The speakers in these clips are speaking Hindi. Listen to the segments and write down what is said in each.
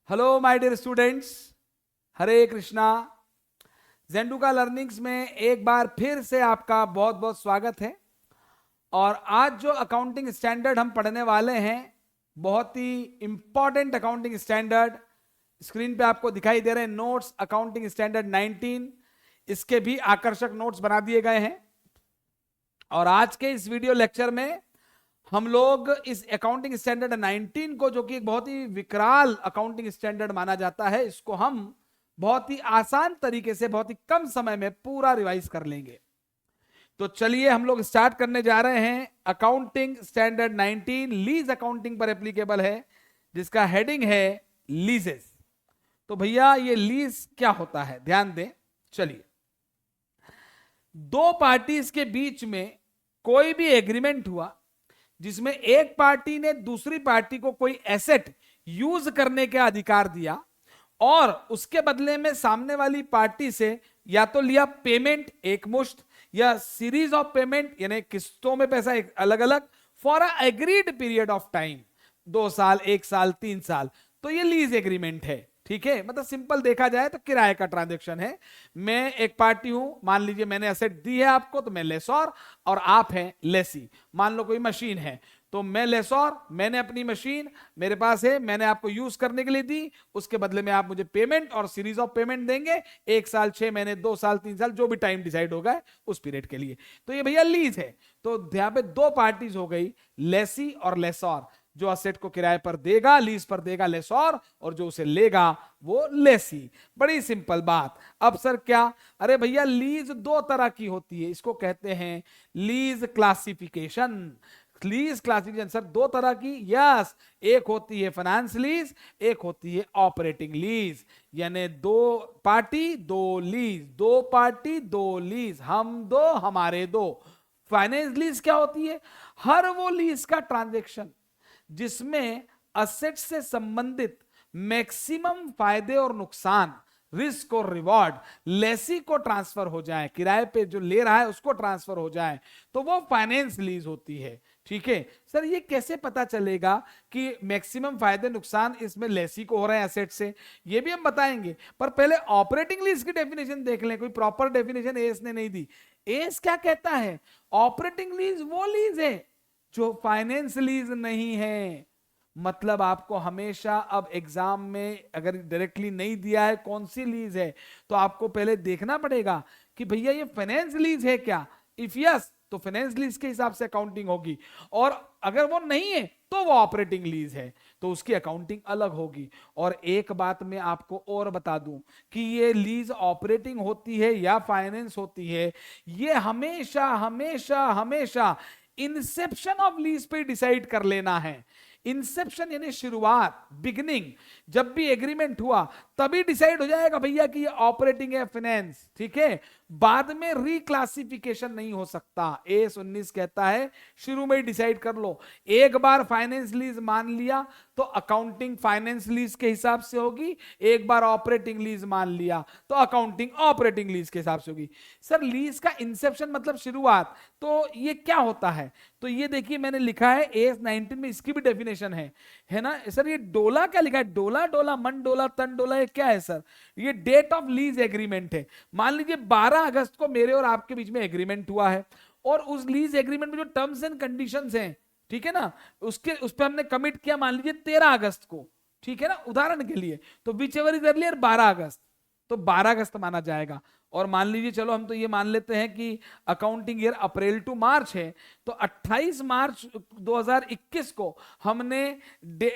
Hello my dear students, Hare Krishna. ज़ेंडुका लर्निंग्स में एक बार फिर से आपका बहुत बहुत स्वागत है। और आज जो अकाउंटिंग स्टैंडर्ड हम पढ़ने वाले हैं, बहुत ही इंपॉर्टेंट अकाउंटिंग स्टैंडर्ड, स्क्रीन पे आपको दिखाई दे रहे हैं नोट्स, अकाउंटिंग स्टैंडर्ड 19। इसके भी आकर्षक नोट्स बना दिए गए हैं। और आज के इस वीडियो लेक्चर में हम लोग इस अकाउंटिंग स्टैंडर्ड 19 को, जो कि एक बहुत ही विकराल अकाउंटिंग स्टैंडर्ड माना जाता है, इसको हम बहुत ही आसान तरीके से बहुत ही कम समय में पूरा रिवाइज कर लेंगे। तो चलिए हम लोग स्टार्ट करने जा रहे हैं। अकाउंटिंग स्टैंडर्ड 19 लीज अकाउंटिंग पर एप्लीकेबल है, जिसका हेडिंग है लीजेस। तो भैया ये लीज क्या होता है, ध्यान दें। चलिए, दो पार्टीज के बीच में कोई भी एग्रीमेंट हुआ जिसमें एक पार्टी ने दूसरी पार्टी को कोई एसेट यूज करने का अधिकार दिया और उसके बदले में सामने वाली पार्टी से या तो लिया पेमेंट एक मुश्त, या सीरीज ऑफ पेमेंट यानी किस्तों में पैसा अलग अलग, for a agreed period of time, 2 साल, 1 साल, 3 साल, तो ये लीज एग्रीमेंट है। ठीक है, मतलब सिंपल देखा जाए तो किराए का ट्रांजैक्शन है। मैं एक पार्टी हूं, मान लीजिए मैंने एसेट दी है आपको, तो मैं लेसोर और आप हैं लेसी। मान लो कोई मशीन है, तो मैं लेसोर, मैंने अपनी मशीन मेरे पास है, मैंने आपको यूज करने के लिए दी, उसके बदले में आप मुझे पेमेंट और सीरीज ऑफ पेमेंट देंगे, 1 साल, 6 महीने, 2 साल, 3 साल, जो भी टाइम डिसाइड होगा उस पीरियड के लिए। तो ये भैया लीज है। तो यहां पे दो पार्टीज हो गई, लेसी और लेसोर। जो असेट को किराए पर देगा, लीज पर देगा लेसोर, और जो उसे लेगा वो लेसी। बड़ी सिंपल बात। अब सर क्या? अरे भैया लीज दो तरह की होती है, इसको कहते हैं lease classification. Lease classification sir दो तरह की, यस। एक होती है फाइनेंस लीज, एक होती है ऑपरेटिंग लीज। यानी दो पार्टी दो लीज, दो पार्टी दो लीज, हम दो हमारे दो। फाइनेंस लीज क्या होती है? हर वो लीज का ट्रांजेक्शन जिसमें असेट से संबंधित मैक्सिमम फायदे और नुकसान, रिस्क और रिवॉर्ड लेसी को ट्रांसफर हो जाए, किराए पे जो ले रहा है उसको ट्रांसफर हो जाए, तो वो फाइनेंस लीज होती है। ठीक है सर, ये कैसे पता चलेगा कि मैक्सिमम फायदे नुकसान इसमें लेसी को हो रहा है एसेट से? ये भी हम बताएंगे, पर पहले ऑपरेटिंग लीज की डेफिनेशन देख लें। कोई प्रॉपर डेफिनेशन एस ने नहीं दी। एस क्या कहता है? ऑपरेटिंग लीज वो लीज है जो फाइनेंस लीज नहीं है। मतलब आपको हमेशा अब एग्जाम में अगर डायरेक्टली नहीं दिया है कौन सी लीज है, तो आपको पहले देखना पड़ेगा कि भैया ये फाइनेंस लीज है क्या। इफ यस, तो फाइनेंस लीज के हिसाब से अकाउंटिंग होगी, और अगर वो नहीं है तो वो ऑपरेटिंग लीज है, तो उसकी अकाउंटिंग अलग होगी। और एक बात मैं आपको और बता दूं कि ये लीज ऑपरेटिंग होती है या फाइनेंस होती है, ये हमेशा हमेशा हमेशा इंसेप्शन ऑफ लीज पे डिसाइड कर लेना है। इंसेप्शन यानी शुरुआत, बिगिनिंग, जब भी एग्रीमेंट हुआ तभी डिसाइड हो जाएगा भैया कि ये ऑपरेटिंग है फाइनेंस। ठीक है, बाद में रिक्लासिफिकेशन नहीं हो सकता। एस 19 कहता है शुरू में ही डिसाइड कर लो। एक बार फाइनेंस लीज मान लिया तो अकाउंटिंग फाइनेंस लीज के हिसाब से होगी, एक बार ऑपरेटिंग लीज मान लिया तो अकाउंटिंग ऑपरेटिंग लीज के हिसाब से होगी। सर लीज का इंसेप्शन मतलब शुरुआत, तो ये क्या होता है? तो ये देखिए मैंने लिखा है एस 19 में, इसकी भी डेफिनेशन है ना सर। ये डोला क्या लिखा है? डोला डोला मन डोला तन डोला, ये क्या है सर? ये डेट ऑफ लीज एग्रीमेंट है। मान लीजिए 12 अगस्त को मेरे और आपके बीच में एग्रीमेंट हुआ है, और उस लीज एग्रीमेंट में जो टर्म्स एंड कंडीशंस हैं, ठीक है ना, उस पर हमने कमिट किया मान लीजिए 13 अगस्त को, ठीक है ना, उदाहरण के लिए। तो विच एवर इज अर्लियर 12 अगस्त, तो 12 अगस्त माना जाएगा। और मान लीजिए, चलो हम तो ये मान लेते हैं कि अकाउंटिंग ईयर अप्रैल टू मार्च है, तो 28 मार्च 2021 को हमने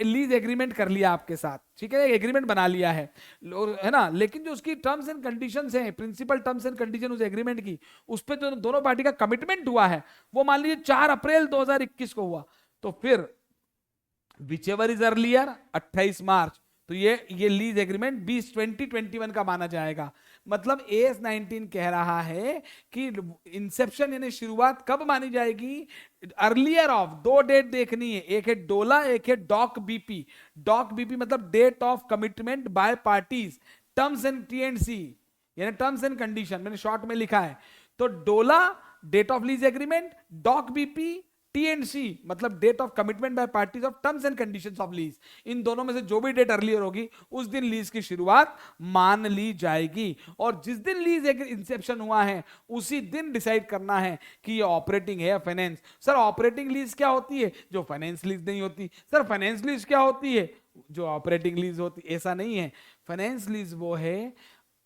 लीज एग्रीमेंट कर लिया आपके साथ, ठीक है, एग्रीमेंट बना लिया है ना। लेकिन जो उसकी टर्म्स एंड कंडीशंस हैं, प्रिंसिपल टर्म्स एंड कंडीशन उस एग्रीमेंट की, उस पर जो दोनों पार्टी का कमिटमेंट हुआ है, वो मान लीजिए 4 अप्रैल 2021 को हुआ, तो फिर विचेवर इज अर्लियर 28 मार्च, तो ये लीज एग्रीमेंट 2021 का माना जाएगा। मतलब एस 19 कह रहा है कि इंसेप्शन यानी शुरुआत कब मानी जाएगी? अर्लियर ऑफ, दो डेट देखनी है, एक है डोला, एक है डॉक बीपी। डॉक बीपी मतलब date of commitment by parties, terms and T and C, यानी टर्म्स एंड कंडीशन मैंने शॉर्ट में लिखा है। तो DOLA date of lease agreement, DOC BP TNC मतलब date of commitment by parties of terms and conditions of lease, इन दोनों में से जो भी डेट अर्लियर होगी उस दिन लीज की शुरुआत मान ली जाएगी। और जिस दिन लीज इंसेप्शन हुआ है उसी दिन डिसाइड करना है कि ये ऑपरेटिंग है या फाइनेंस। सर ऑपरेटिंग लीज क्या होती है? जो फाइनेंस लीज नहीं होती। सर फाइनेंस लीज क्या होती है? जो ऑपरेटिंग लीज होती। ऐसा नहीं है, फाइनेंस लीज वो है,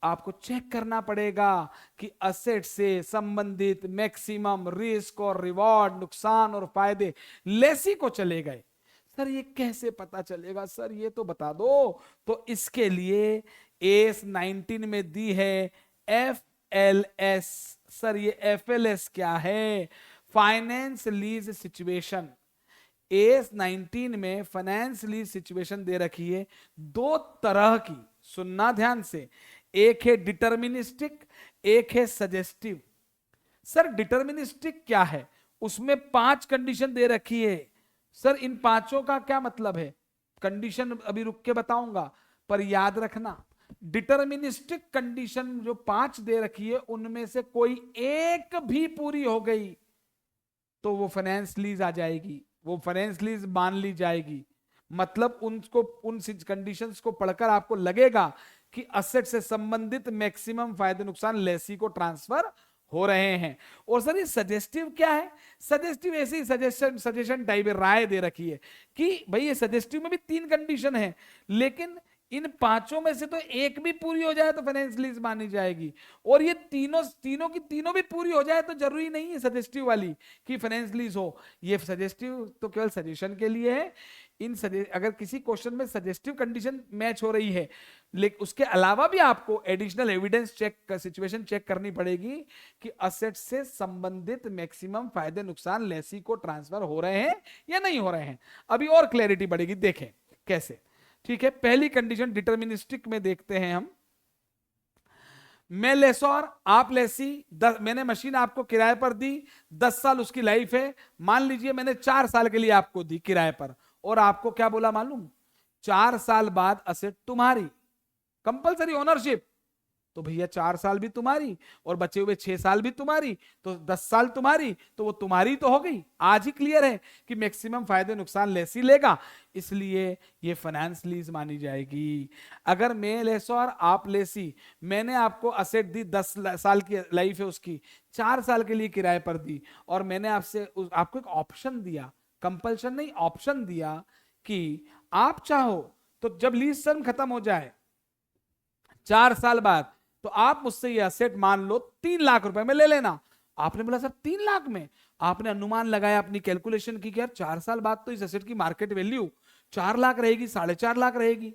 आपको चेक करना पड़ेगा कि असेट से संबंधित मैक्सिमम रिस्क और रिवॉर्ड, नुकसान और फायदे लेसी को चले गए। सर ये कैसे पता चलेगा? सर ये तो बता दो। तो इसके लिए एस 19 में दी है FLS। सर ये FLS क्या है? Finance lease situation. एस 19 में फाइनेंस लीज सिचुएशन दे रखी है दो तरह की, सुनना ध्यान से। एक है डिटर्मिनिस्टिक, एक है सजेस्टिव। सर डिटर्मिनिस्टिक क्या है? उसमें 5 कंडीशन दे रखी है। सर इन 5 का क्या मतलब है? कंडीशन अभी रुक के बताऊंगा, पर याद रखना डिटर्मिनिस्टिक कंडीशन जो 5 दे रखी है उनमें से कोई एक भी पूरी हो गई तो वो फाइनेंस लीज आ जाएगी, वो फाइनेंस लीज मान ली जाएगी। मतलब उनको, उन कंडीशंस को पढ़कर आपको लगेगा कि असेट से संबंधित मैक्सिमम फायदे नुकसान लेसी को ट्रांसफर हो रहे हैं। और सर ये सजेस्टिव क्या है? सजेस्टिव ऐसे ही सजेशन टाइप राय दे रखी है कि भाई ये सजेस्टिव में भी 3 कंडीशन है, लेकिन इन 5 में से तो एक भी पूरी हो जाए तो फाइनेंस लीज मानी जाएगी, और ये तीनों की तीनों भी पूरी हो जाए तो जरूरी नहीं है सजेस्टिव वाली कि फाइनेंस लीज हो। ये सजेस्टिव तो केवल सजेशन के लिए है। अगर किसी क्वेश्चन में सजेस्टिव कंडीशन मैच हो रही है, लेकिन उसके अलावा भी आपको additional evidence check, situation check करनी पड़ेगी कि असेट से संबंधित मैक्सिमम फायदे नुकसान लेसी को ट्रांसफर हो रहे हैं या नहीं हो रहे हैं। अभी और क्लैरिटी बढ़ेगी, देखें कैसे। ठीक है, पहली कंडीशन डिटर्मिनिस्टिक में देखते हैं हम। मैं लेसोर, आप लेसी, मैंने मशीन आपको किराए पर दी, 10 साल उसकी लाइफ है। मान लीजिए मैंने 4 साल के लिए आपको दी किराए पर, और आपको क्या बोला मालूम? 4 साल बाद असेट तुम्हारी, कंपलसरी ओनरशिप। तो भैया 4 साल भी तुम्हारी और बचे हुए 6 साल भी तुम्हारी, तो 10 साल तुम्हारी, तो वो तुम्हारी तो हो गई। आज ही क्लियर है कि मैक्सिमम फायदे नुकसान लेसी लेगा, इसलिए ये फाइनेंस लीज मानी जाएगी। अगर मैं लेसोर, आप लेसी, मैंने आपको असेट दी, 10 साल की लाइफ है उसकी, 4 साल के लिए किराए पर दी, और मैंने आपको एक ऑप्शन दिया, कंपल्शन नहीं, ऑप्शन दिया कि आप चाहो तो जब लीज टर्म खत्म हो जाए 4 साल बाद, तो आप मुझसे ये असेट मान लो 3 लाख रुपए में ले लेना। आपने बोला सर 3 लाख में? आपने अनुमान लगाया, अपनी कैलकुलेशन की कि यार 4 साल बाद तो इस असेट की मार्केट वैल्यू 4 लाख रहेगी, 4.5 लाख रहेगी।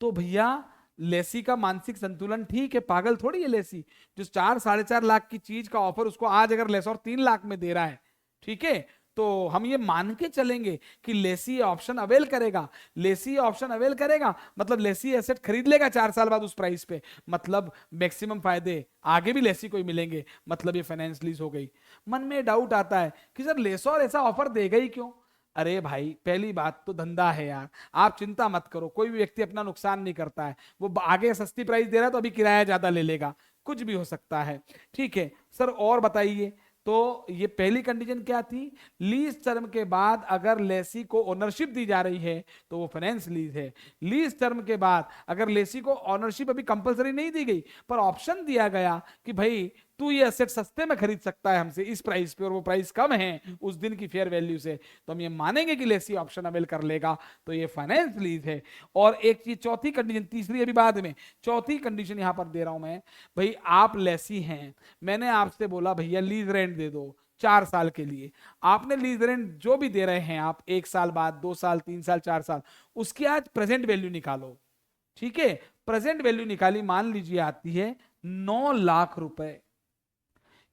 तो भैया लेसी का मानसिक संतुलन ठीक है, पागल थोड़ी है लेसी। जो 4-4.5 लाख की चीज का ऑफर उसको आज अगर लेसोर 3 लाख में दे रहा है, ठीक है, तो हम ये मान के चलेंगे कि लेसी ऑप्शन अवेल करेगा। लेसी ऑप्शन अवेल करेगा मतलब लेसी एसेट खरीद लेगा 4 साल बाद उस प्राइस पे, मतलब मैक्सिमम फायदे आगे भी लेसी को ही मिलेंगे, मतलब ये फाइनेंस लीज हो गई। मन में डाउट आता है कि सर लेसोर ऐसा ऑफर देगा ही क्यों? अरे भाई पहली बात तो धंधा है यार, आप चिंता मत करो, कोई भी व्यक्ति अपना नुकसान नहीं करता है। वो आगे सस्ती प्राइस दे रहा है तो अभी किराया ज्यादा ले लेगा, कुछ भी हो सकता है। ठीक है सर, और बताइए। तो ये पहली कंडीशन क्या थी? लीज टर्म के बाद अगर लेसी को ओनरशिप दी जा रही है तो वो फाइनेंस लीज है। लीज टर्म के बाद अगर लेसी को ओनरशिप अभी कंपलसरी नहीं दी गई, पर ऑप्शन दिया गया कि भाई तू ये एसेट सस्ते में खरीद सकता है हमसे इस प्राइस पे, और वो प्राइस कम है उस दिन की फेयर वैल्यू से, तो हम ये मानेंगे कि लेसी ऑप्शन अवेल कर लेगा, तो ये फाइनेंस लीज है। और एक चीज, चौथी कंडीशन, तीसरी अभी बाद में, चौथी कंडीशन यहां पर दे रहा हूं मैं। भाई आप लेसी हैं, मैंने आपसे बोला भैया लीज रेंट दे दो 4 साल के लिए। आपने लीज रेंट जो भी दे रहे हैं आप, 1 साल बाद, 2 साल, 3 साल, 4 साल, उसकी आज प्रेजेंट वैल्यू निकालो। ठीक है, प्रेजेंट वैल्यू निकाली, मान लीजिए आती है 9 लाख रुपए,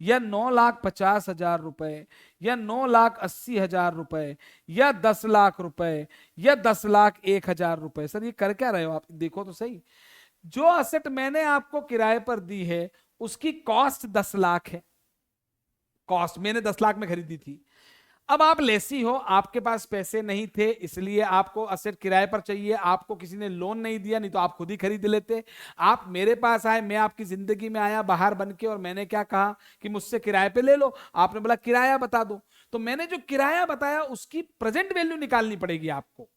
या 9,50,000 रुपए, या 9,80,000 रुपए, या 10 लाख रुपए, या 10,01,000 रुपए। सर ये कर क्या रहे हो आप? देखो तो सही, जो असेट मैंने आपको किराए पर दी है उसकी कॉस्ट 10 लाख है, कॉस्ट मैंने 10 लाख में खरीदी थी। अब आप लेसी हो, आपके पास पैसे नहीं थे, इसलिए आपको असेट किराए पर चाहिए, आपको किसी ने लोन नहीं दिया, नहीं तो आप खुद ही खरीद लेते। आप मेरे पास आए, मैं आपकी जिंदगी में आया बाहर बन के, और मैंने क्या कहा कि मुझसे किराए पे ले लो। आपने बोला किराया बता दो, तो मैंने जो किराया बताया उसकी प्रेजेंट वैल्यू निकालनी पड़ेगी आपको।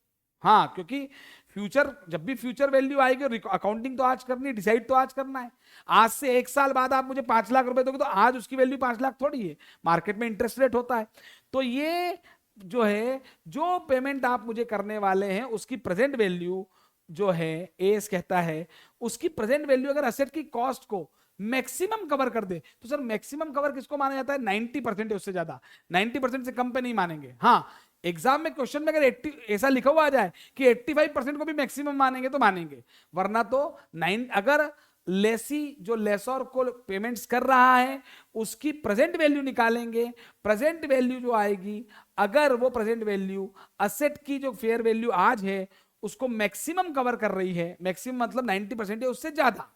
हाँ, क्योंकि फ्यूचर, जब भी फ्यूचर वैल्यू आएगी, अकाउंटिंग तो आज करनी है, डिसाइड तो आज करना है। आज से 1 साल बाद आप मुझे 5 लाख रुपए दोगे, तो आज उसकी वैल्यू 5 लाख थोड़ी है, मार्केट में इंटरेस्ट रेट होता है। तो ये जो है, जो पेमेंट आप मुझे करने वाले हैं उसकी प्रेजेंट वैल्यू जो है, एस कहता है उसकी प्रेजेंट वैल्यू अगर असेट की कॉस्ट को मैक्सिमम कवर कर दे, तो सर मैक्सिमम कवर किसको माना जाता है? 90% है, उससे ज्यादा 90% से कम पे नहीं मानेंगे। हाँ, एग्जाम में क्वेश्चन में अगर 80 ऐसा लिखा हुआ आ जाए कि 85% को भी मैक्सिमम मानेंगे तो मानेंगे, वरना तो 9, अगर लेसी जो लेसर को पेमेंट्स कर रहा है उसकी प्रेजेंट वैल्यू निकालेंगे, प्रेजेंट वैल्यू जो आएगी, अगर वो प्रेजेंट वैल्यू असेट की जो फेयर वैल्यू आज है उसको मैक्सिमम कवर कर रही है, मैक्सिमम मतलब 90% है, उससे ज्यादा,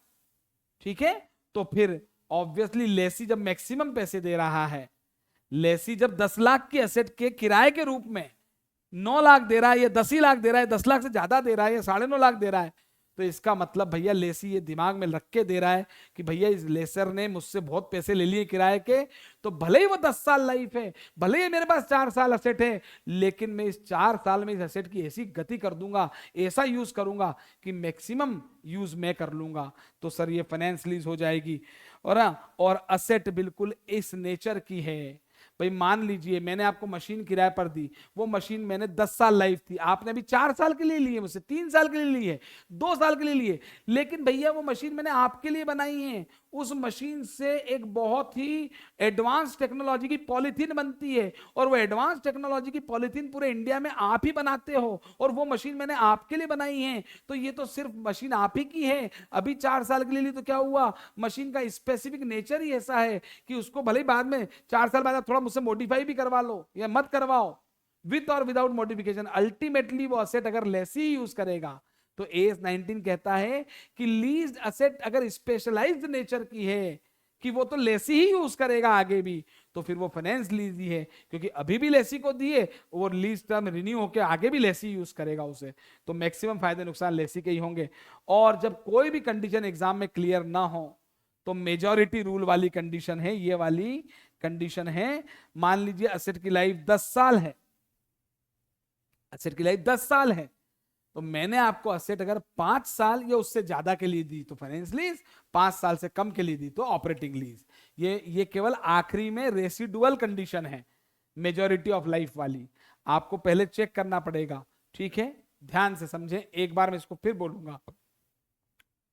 ठीक है, तो फिर ऑब्वियसली लेसी जब मैक्सिमम पैसे दे रहा है, लेसी जब 10 लाख की एसेट के किराए के रूप में 9 लाख दे रहा है, या 10 ही लाख दे रहा है, 10 लाख से ज्यादा दे रहा है, या 9.5 लाख दे रहा है, तो इसका मतलब भैया लेसी ये दिमाग में रख के दे रहा है कि भैया इस लेसर ने मुझसे बहुत पैसे ले लिए किराए के, तो भले ही वो 10 साल लाइफ है, भले ही मेरे पास 4 साल एसेट है, लेकिन मैं इस 4 साल में इस एसेट की ऐसी गति कर दूंगा, ऐसा यूज करूंगा कि मैक्सिमम यूज मैं कर लूंगा। तो सर ये फाइनेंस लीज हो जाएगी। और असेट बिल्कुल इस नेचर की है। भाई मान लीजिए मैंने आपको मशीन किराए पर दी, वो मशीन मैंने 10 साल लाइफ थी, आपने अभी 4 साल के लिए ली है मुझसे, 3 साल के लिए ली है, 2 साल के लिए ली है, लेकिन भैया वो मशीन मैंने आपके लिए बनाई है। उस मशीन से एक बहुत ही एडवांस टेक्नोलॉजी की पॉलीथीन बनती है, और वो एडवांस टेक्नोलॉजी की पॉलीथीन पूरे इंडिया में आप ही बनाते हो, और वो मशीन मैंने आपके लिए बनाई है, तो ये तो सिर्फ मशीन आप ही की है। अभी 4 साल के लिए ली तो क्या हुआ, मशीन का स्पेसिफिक नेचर ही ऐसा है कि उसको भले ही बाद में 4 साल बाद आप थोड़ा मुझसे मॉडिफाई भी करवा लो या मत करवाओ, विद और विदाउट मॉडिफिकेशन, अल्टीमेटली वो असेट अगर लेसी यूज करेगा, तो AS19 कहता है कि लीज्ड असेट अगर स्पेशलाइज्ड नेचर की है कि वो तो लेसी ही यूज करेगा आगे भी, तो फिर वो फाइनेंस लीज ही है, क्योंकि अभी भी लेसी को दिए, वो लीज टर्म रिन्यू होकर आगे भी लेसी यूज करेगा उसे, तो मैक्सिमम फायदे नुकसान लेसी के ही होंगे। और जब कोई भी कंडीशन एग्जाम में क्लियर ना हो, तो मेजॉरिटी रूल वाली कंडीशन है, ये वाली कंडीशन है। मान लीजिए असेट की लाइफ 10 साल है, असेट की लाइफ 10 साल है, तो मैंने आपको असेट अगर 5 साल या उससे ज्यादा के लिए दी तो फाइनेंस लीज, 5 साल से कम के लिए दी तो ऑपरेटिंग लीज। ये केवल आखिरी में रेसिडुअल कंडीशन है, मेजॉरिटी ऑफ लाइफ वाली, आपको पहले चेक करना पड़ेगा, ठीक है, ध्यान से समझें, एक बार मैं इसको फिर बोलूंगा।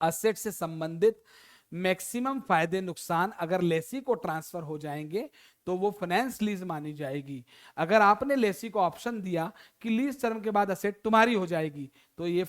असेट से संबंधित मैक्सिमम फायदे नुकसान अगर लेसी को ट्रांसफर हो जाएंगे तो वो फाइनेंस लीज मानी जाएगी। अगर आपने लेसी को ऑप्शन दिया कि लीज टर्म के बाद असेट तुम्हारी हो जाएगी, तो ये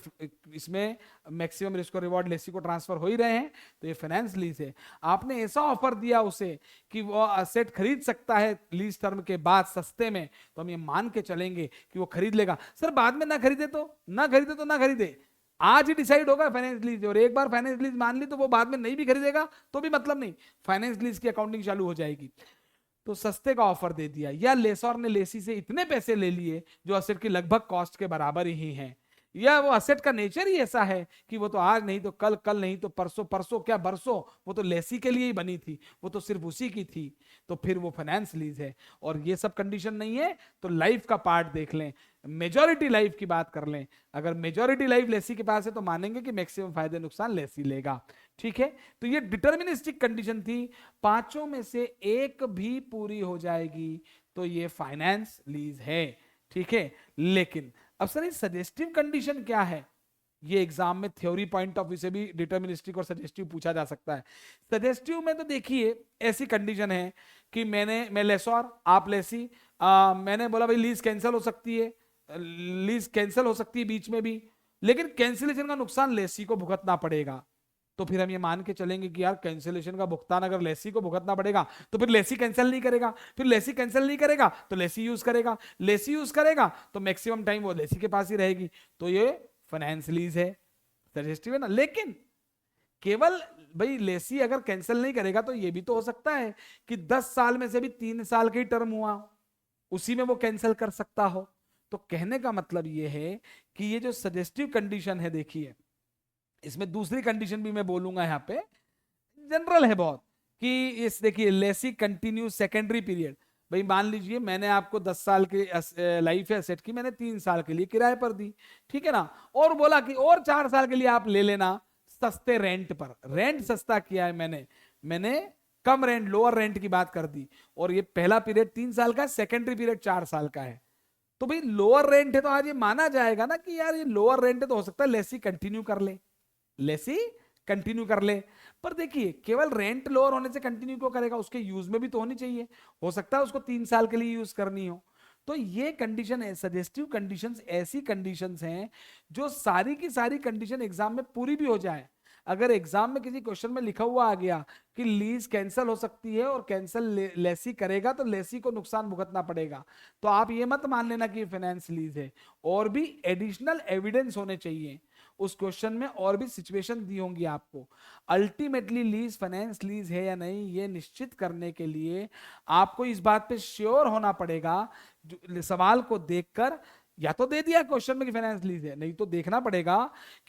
इसमें मैक्सिमम रिस्क और रिवॉर्ड लेसी को ट्रांसफर हो ही रहे हैं, तो ये फाइनेंस लीज है। आपने ऐसा ऑफर दिया उसे कि वो असेट खरीद सकता है लीज टर्म के बाद सस्ते में, तो हम ये मान के चलेंगे कि वो खरीद लेगा। सर बाद में ना खरीदे तो ना खरीदे, आज ही डिसाइड होगा फाइनेंस लीज, और एक बार फाइनेंस लीज मान ली तो वो बाद में नहीं भी खरीदेगा तो भी मतलब नहीं, फाइनेंस लीज की अकाउंटिंग चालू हो जाएगी। तो सस्ते का ऑफर दे दिया, या लेसर ने लेसी से इतने पैसे ले लिए जो असेट की लगभग कॉस्ट के बराबर ही हैं, या वो असेट का नेचर ही ऐसा है कि वो तो आज नहीं तो कल, कल नहीं तो परसों, परसों क्या बरसों, वो तो लेसी के लिए ही बनी थी, वो तो सिर्फ उसी की थी, तो फिर वो फाइनेंस लीज है। और ये सब कंडीशन नहीं है तो लाइफ का पार्ट देख लें, मेजॉरिटी लाइफ की बात कर लें, अगर मेजॉरिटी लाइफ लेसी के पास है तो मानेंगे कि मैक्सिमम फायदे नुकसान लेसी लेगा, ठीक है। तो ये डिटर्मिनिस्टिक कंडीशन थी, पांचों में से एक भी पूरी हो जाएगी तो ये फाइनेंस लीज है, ठीक है। लेकिन अब सर ये सजेस्टिव कंडीशन क्या है, ये एग्जाम में थ्योरी पॉइंट ऑफ व्यू से भी डिटर्मिनिस्टिक और सजेस्टिव पूछा जा सकता है। सजेस्टिव में तो देखिए ऐसी कंडीशन है कि मैं लेसर, आप लेसी, मैंने बोला भाई लीज कैंसिल हो सकती है, लीज कैंसिल हो सकती है बीच में भी, लेकिन कैंसिलेशन का नुकसान लेसी को भुगतना पड़ेगा, तो फिर हम ये मान के चलेंगे कि यार कैंसिलेशन का भुगतान अगर लेसी को भुगतना पड़ेगा तो फिर लेसी कैंसिल नहीं करेगा, फिर लेसी कैंसिल नहीं करेगा तो लेसी यूज करेगा, लेसी यूज करेगा तो मैक्सिमम टाइम वो लेसी के पास ही रहेगी, तो ये फाइनेंस लीज है, सजेस्टिव है ना। लेकिन केवल भाई लेसी अगर कैंसिल नहीं करेगा तो ये भी तो हो सकता है कि 10 साल में से भी 3 साल का ही टर्म हुआ, उसी में वो कैंसिल कर सकता हो। तो कहने का मतलब ये है कि ये जो सजेस्टिव कंडीशन है, देखिए इसमें दूसरी कंडीशन भी मैं बोलूंगा यहाँ पे, जनरल है बहुत, कि इस देखिए लेसी कंटिन्यू सेकेंडरी पीरियड। भाई मान लीजिए मैंने आपको 10 साल की लाइफ एसेट की मैंने 3 साल के लिए किराए पर दी, ठीक है ना, और बोला कि और 4 साल के लिए आप ले लेना सस्ते रेंट पर। रेंट सस्ता किया है मैंने कम रेंट, लोअर रेंट की बात कर दी, और ये पहला पीरियड 3 साल का है, सेकेंडरी पीरियड 4 साल का है। तो भाई लोअर रेंट है तो आज ये माना जाएगा ना कि यार ये लोअर रेंट है, तो हो सकता है लेसी कंटिन्यू कर ले, लेसी कंटिन्यू कर ले। पर देखिए केवल रेंट लोअर होने से कंटिन्यू क्यों करेगा, उसके यूज में भी तो होनी चाहिए, हो सकता है उसको 3 साल के लिए यूज करनी हो। तो ये कंडीशन है, सजेस्टिव कंडीशंस ऐसी कंडीशंस हैं जो सारी की सारी कंडीशन एग्जाम में पूरी भी हो जाए। अगर एग्जाम में किसी क्वेश्चन में लिखा हुआ आ गया कि लीज कैंसिल हो सकती है और कैंसिल लेसी करेगा तो लेसी को नुकसान भुगतना पड़ेगा, तो आप ये मत मान लेना कि फाइनेंस लीज है, और भी एडिशनल एविडेंस होने चाहिए उस क्वेश्चन में, और भी सिचुएशन दी होंगी आपको। अल्टीमेटली लीज फाइनेंस लीज है या नहीं ये निश्चित करने के लिए आपको इस बात पे श्योर होना पड़ेगा, सवाल को देखकर, या तो दे दिया क्वेश्चन में कि फाइनेंस लीज है, नहीं तो देखना पड़ेगा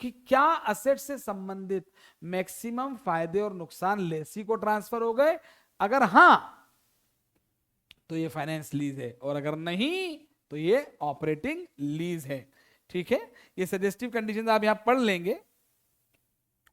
कि क्या असेट से संबंधित मैक्सिमम फायदे और नुकसान लेसी को ट्रांसफर हो गए, अगर हां तो ये फाइनेंस लीज है, और अगर नहीं तो ये ऑपरेटिंग लीज है। ठीक है, ये सजेस्टिव कंडीशन आप यहां पढ़ लेंगे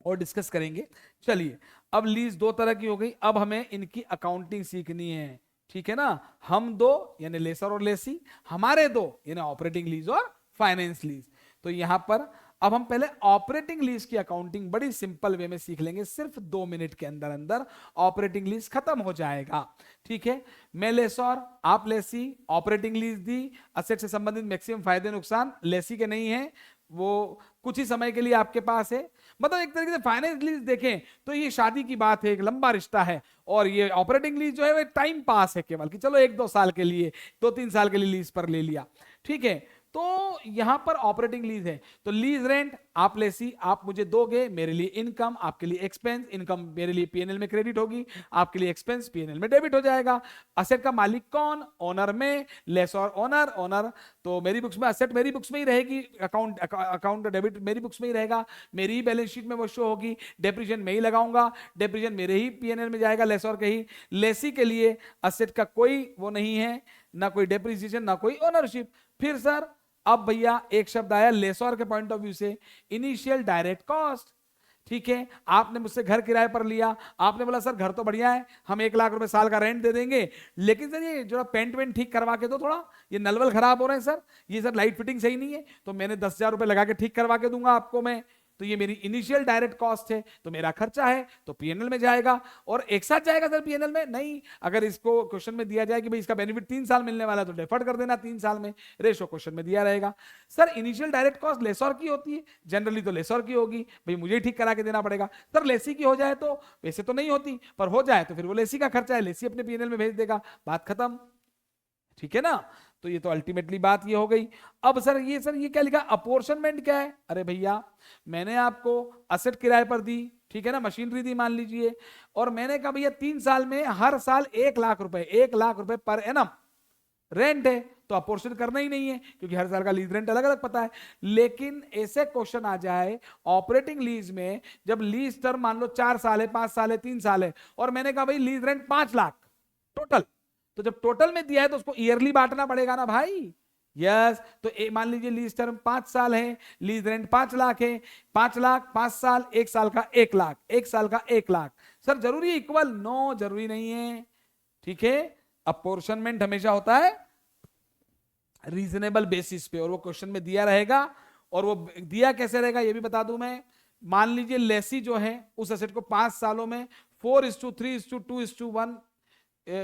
और डिस्कस करेंगे। चलिए अब लीज दो तरह की हो गई, अब हमें इनकी अकाउंटिंग सीखनी है, ठीक है ना। हम दो यानी लेसर और लेसी, हमारे दो यानी ऑपरेटिंग लीज और फाइनेंस लीज। तो यहां पर अब हम पहले ऑपरेटिंग लीज की अकाउंटिंग बड़ी सिंपल वे में सीख लेंगे, सिर्फ 2 मिनट के अंदर अंदर ऑपरेटिंग लीज खत्म हो जाएगा। ठीक है, मैं लेसर आप लेसी, ऑपरेटिंग लीज दी, असेट से संबंधित मैक्सिमम फायदे नुकसान लेसी के नहीं है, वो कुछ ही समय के लिए आपके पास है। मतलब एक तरीके से फाइनेंस लीज देखें तो ये शादी की बात है, एक लंबा रिश्ता है, और ये ऑपरेटिंग लीज जो है वो टाइम पास है केवल, कि चलो 1-2 साल के लिए, 2-3 साल के लिए लीज पर ले लिया। ठीक है, तो यहां पर ऑपरेटिंग लीज है तो लीज रेंट आप लेसी आप मुझे दोगे, मेरे लिए इनकम आपके लिए एक्सपेंस, इनकम मेरे लिए पीएनएल में क्रेडिट होगी, आपके लिए एक्सपेंस पीएनएल में डेबिट हो जाएगा। असेट का मालिक कौन, ओनर में, लेसर ओनर, ओनर तो मेरी बुक्स में, असेट मेरी बुक्स में ही रहेगी, अकाउंट डेबिट मेरी बुक्स में ही रहेगा, मेरी ही बैलेंस शीट में वो शो होगी, डेप्रिसिएशन मैं ही लगाऊंगा, डेप्रिसिएशन मेरे ही पीएनएल में जाएगा, लेसर के ही। लेसी के लिए असेट का कोई वो नहीं है, ना कोई डेप्रिसिएशन ना कोई ओनरशिप। फिर सर अब भैया एक शब्द आया लेसर के पॉइंट ऑफ व्यू से, इनिशियल डायरेक्ट कॉस्ट। ठीक है, आपने मुझसे घर किराए पर लिया, आपने बोला सर घर तो बढ़िया है, हम 1 लाख रुपए साल का रेंट दे देंगे, लेकिन सर ये जो पेंट वेंट ठीक करवा के दो, थोड़ा ये नल वल खराब हो रहे हैं सर, ये सर लाइट फिटिंग सही नहीं है, तो मैंने 10,000 रुपए लगा के ठीक करवा के दूंगा आपको मैं, तो ये मेरी इनिशियल डायरेक्ट कॉस्ट है, तो मेरा खर्चा है, तो पीएनएल में जाएगा। और एक साथ जाएगा सर पीएनएल में नहीं, अगर इसको क्वेश्चन में दिया जाए कि भाई इसका बेनिफिट 3 साल मिलने वाला है तो डेफर्ड कर देना 3 साल में, रेशो क्वेश्चन में दिया रहेगा। Sir initial direct cost lessor की होती है, जनरली तो लेसर की होगी, भाई मुझे ठीक करा के देना पड़ेगा। सर लेसी की हो जाए तो वैसे तो नहीं होती, पर हो जाए तो फिर वो लेसी का खर्चा है, लेसी अपने पीएनएल में भेज देगा, बात खत्म। ठीक है ना, तो ये तो अल्टीमेटली बात ये हो गई। अब सर ये क्या लिखा, अपोर्शनमेंट क्या है, अरे भैया मैंने आपको असेट किराए पर दी, ठीक है ना, मशीनरी दी मान लीजिए, और मैंने कहा भैया 3 साल में हर साल 1 लाख रुपए, 1 लाख रुपए पर एनम रेंट है, तो अपोर्शन करना ही नहीं है क्योंकि हर साल का लीज रेंट अलग अलग पता है। लेकिन ऐसे क्वेश्चन आ जाए ऑपरेटिंग लीज में, जब लीज टर्म मान लो 4 साल है, 5 साल है, 3 साल है, और मैंने कहा भाई लीज रेंट 5 लाख टोटल, तो जब टोटल में दिया है तो उसको ईयरली बांटना पड़ेगा ना भाई। यस, तो मान लीजिए लीज टर्म 5 साल है, लीज रेंट 5 लाख है, 5 लाख 5 साल, 1 साल का 1 लाख, 1 साल का 1 लाख। सर जरूरी इक्वल, नो जरूरी नहीं है। ठीक है, अपोर्शनमेंट हमेशा होता है रीजनेबल बेसिस पे, और वो क्वेश्चन में दिया रहेगा, और वो दिया कैसे रहेगा ये भी बता दूं मैं। मान लीजिए लेसी जो है उस एसेट को 5 सालों में 4:3:2:1,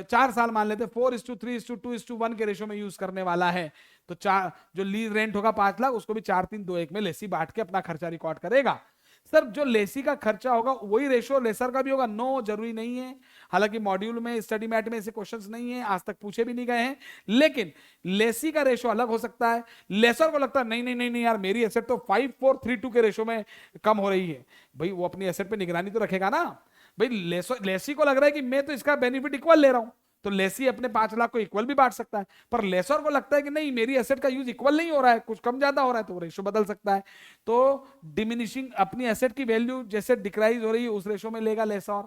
4 साल मान लेते, 4:3:2:1 के रेशो में यूज करने वाला है, तो जो लीज रेंट होगा 5 लाख, उसको भी 4:3:2:1 में लेसी बांट के अपना खर्चा रिकॉर्ड करेगा। सर जो लेसी का खर्चा होगा वही रेशो लेसर का भी होगा, नो जरूरी नहीं है। हालांकि मॉड्यूल में, स्टडी मैट में ऐसे क्वेश्चंस नहीं है, आज तक पूछे भी नहीं गए हैं, लेकिन लेसी का रेशो अलग हो सकता है। लेसर को लगता है नहीं नहीं नहीं नहीं यार, मेरी एसेट तो 5:4:3:2 के रेशो में कम हो रही है, भाई वो अपनी एसेट पे निगरानी तो रखेगा ना। भाई लेसी को लग रहा है कि मैं तो इसका बेनिफिट इक्वल ले रहा हूं, तो लेसी अपने 5 लाख को इक्वल भी बांट सकता है, पर लेसर को लगता है कि नहीं मेरी एसेट का यूज इक्वल नहीं हो रहा है, कुछ कम ज्यादा हो रहा है, तो वो रेशो बदल सकता है। तो डिमिनिशिंग अपनी एसेट की वैल्यू जैसे डिक्राइज हो रही है उस रेशो में लेगा लेसर।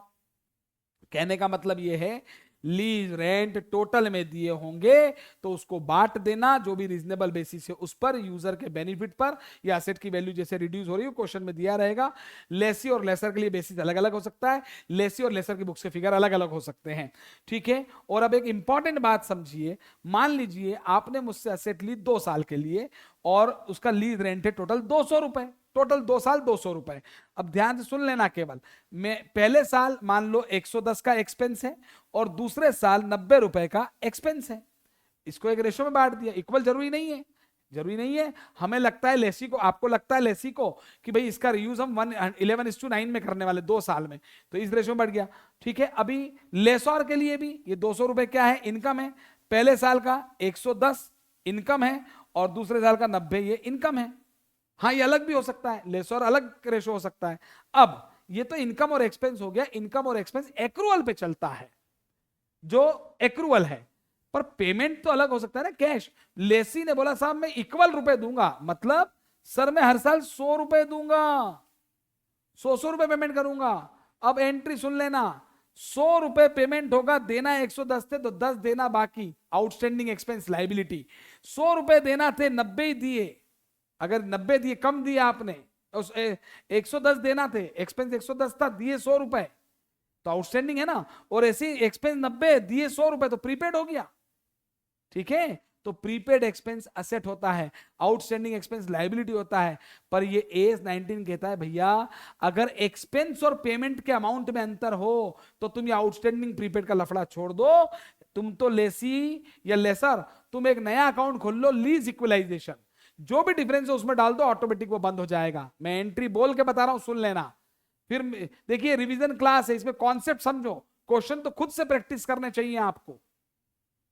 कहने का मतलब ये है लीज रेंट टोटल में दिए होंगे तो उसको बांट देना जो भी रीजनेबल बेसिस है उस पर, यूजर के बेनिफिट पर, या एसेट की वैल्यू जैसे रिड्यूस हो रही है क्वेश्चन में दिया रहेगा। लेसी और लेसर के लिए बेसिस अलग अलग हो सकता है, लेसी और लेसर की बुक से फिगर अलग अलग हो सकते हैं, ठीक है। और अब एक इंपॉर्टेंट बात समझिए, मान लीजिए आपने मुझसे एसेट ली 2 साल के लिए और उसका लीज रेंट है टोटल 200 रुपए, टोटल 2 साल 200 रुपए। अब ध्यान से सुन लेना, केवल मैं पहले साल मान लो 110 का एक्सपेंस है और दूसरे साल 90 रुपए का एक्सपेंस है, इसको एक रेशो में बांट दिया। इक्वल जरूरी नहीं है, जरूरी नहीं है। हमें लगता है लेसी को, आपको लगता है लेसी को कि भाई इसका रीयूज हम 11:9 में करने वाले 2 साल में, तो इस रेशो में बढ़ गया, ठीक है। अभी लेसौर के लिए भी ये 200 रुपए क्या है, इनकम है। पहले साल का 110 इनकम है और दूसरे साल का 90 ये इनकम है। हाँ ये अलग भी हो सकता है, लेस और अलग रेशो हो सकता है। अब ये तो इनकम और एक्सपेंस हो गया, इनकम और एक्सपेंस एक्रूअल पे चलता है, जो एक्रूअल है, पर पेमेंट तो अलग हो सकता है ना, कैश। लेसी ने बोला साहब मैं इक्वल रुपए दूंगा, मतलब सर मैं हर साल 100 रुपए दूंगा, 100 रुपए पेमेंट करूंगा। अब एंट्री सुन लेना, 100 रुपए पेमेंट होगा, देना 110 थे तो 10 देना बाकी, आउटस्टैंडिंग एक्सपेंस लाइबिलिटी। 100 रुपए देना थे, 90 दिए, अगर 90 दिए कम दिया आपने, 110 देना थे, एक्सपेंस 110 था, दिए 100 रुपए, तो आउटस्टैंडिंग है ना। और ऐसे एक्सपेंस 90 दिए 100 रुपए तो प्रीपेड हो गया, ठीक है। तो प्रीपेड एक्सपेंस असेट होता है, आउटस्टैंडिंग एक्सपेंस लायबिलिटी होता है। पर ये एस 19 कहता है भैया अगर एक्सपेंस और पेमेंट के अमाउंट में अंतर हो तो तुम ये आउटस्टैंडिंग प्रीपेड का लफड़ा छोड़ दो, तुम तो लेसी या लेसर, तुम एक नया अकाउंट खोल लो, लीज इक्वलाइजेशन, जो भी डिफरेंस है उसमें डाल दो, ऑटोमेटिक वो बंद हो जाएगा। मैं एंट्री बोल के बता रहा हूं, सुन लेना। फिर देखिए रिवीजन क्लास है, इसमें कॉन्सेप्ट समझो, क्वेश्चन तो खुद से प्रैक्टिस करने चाहिए आपको,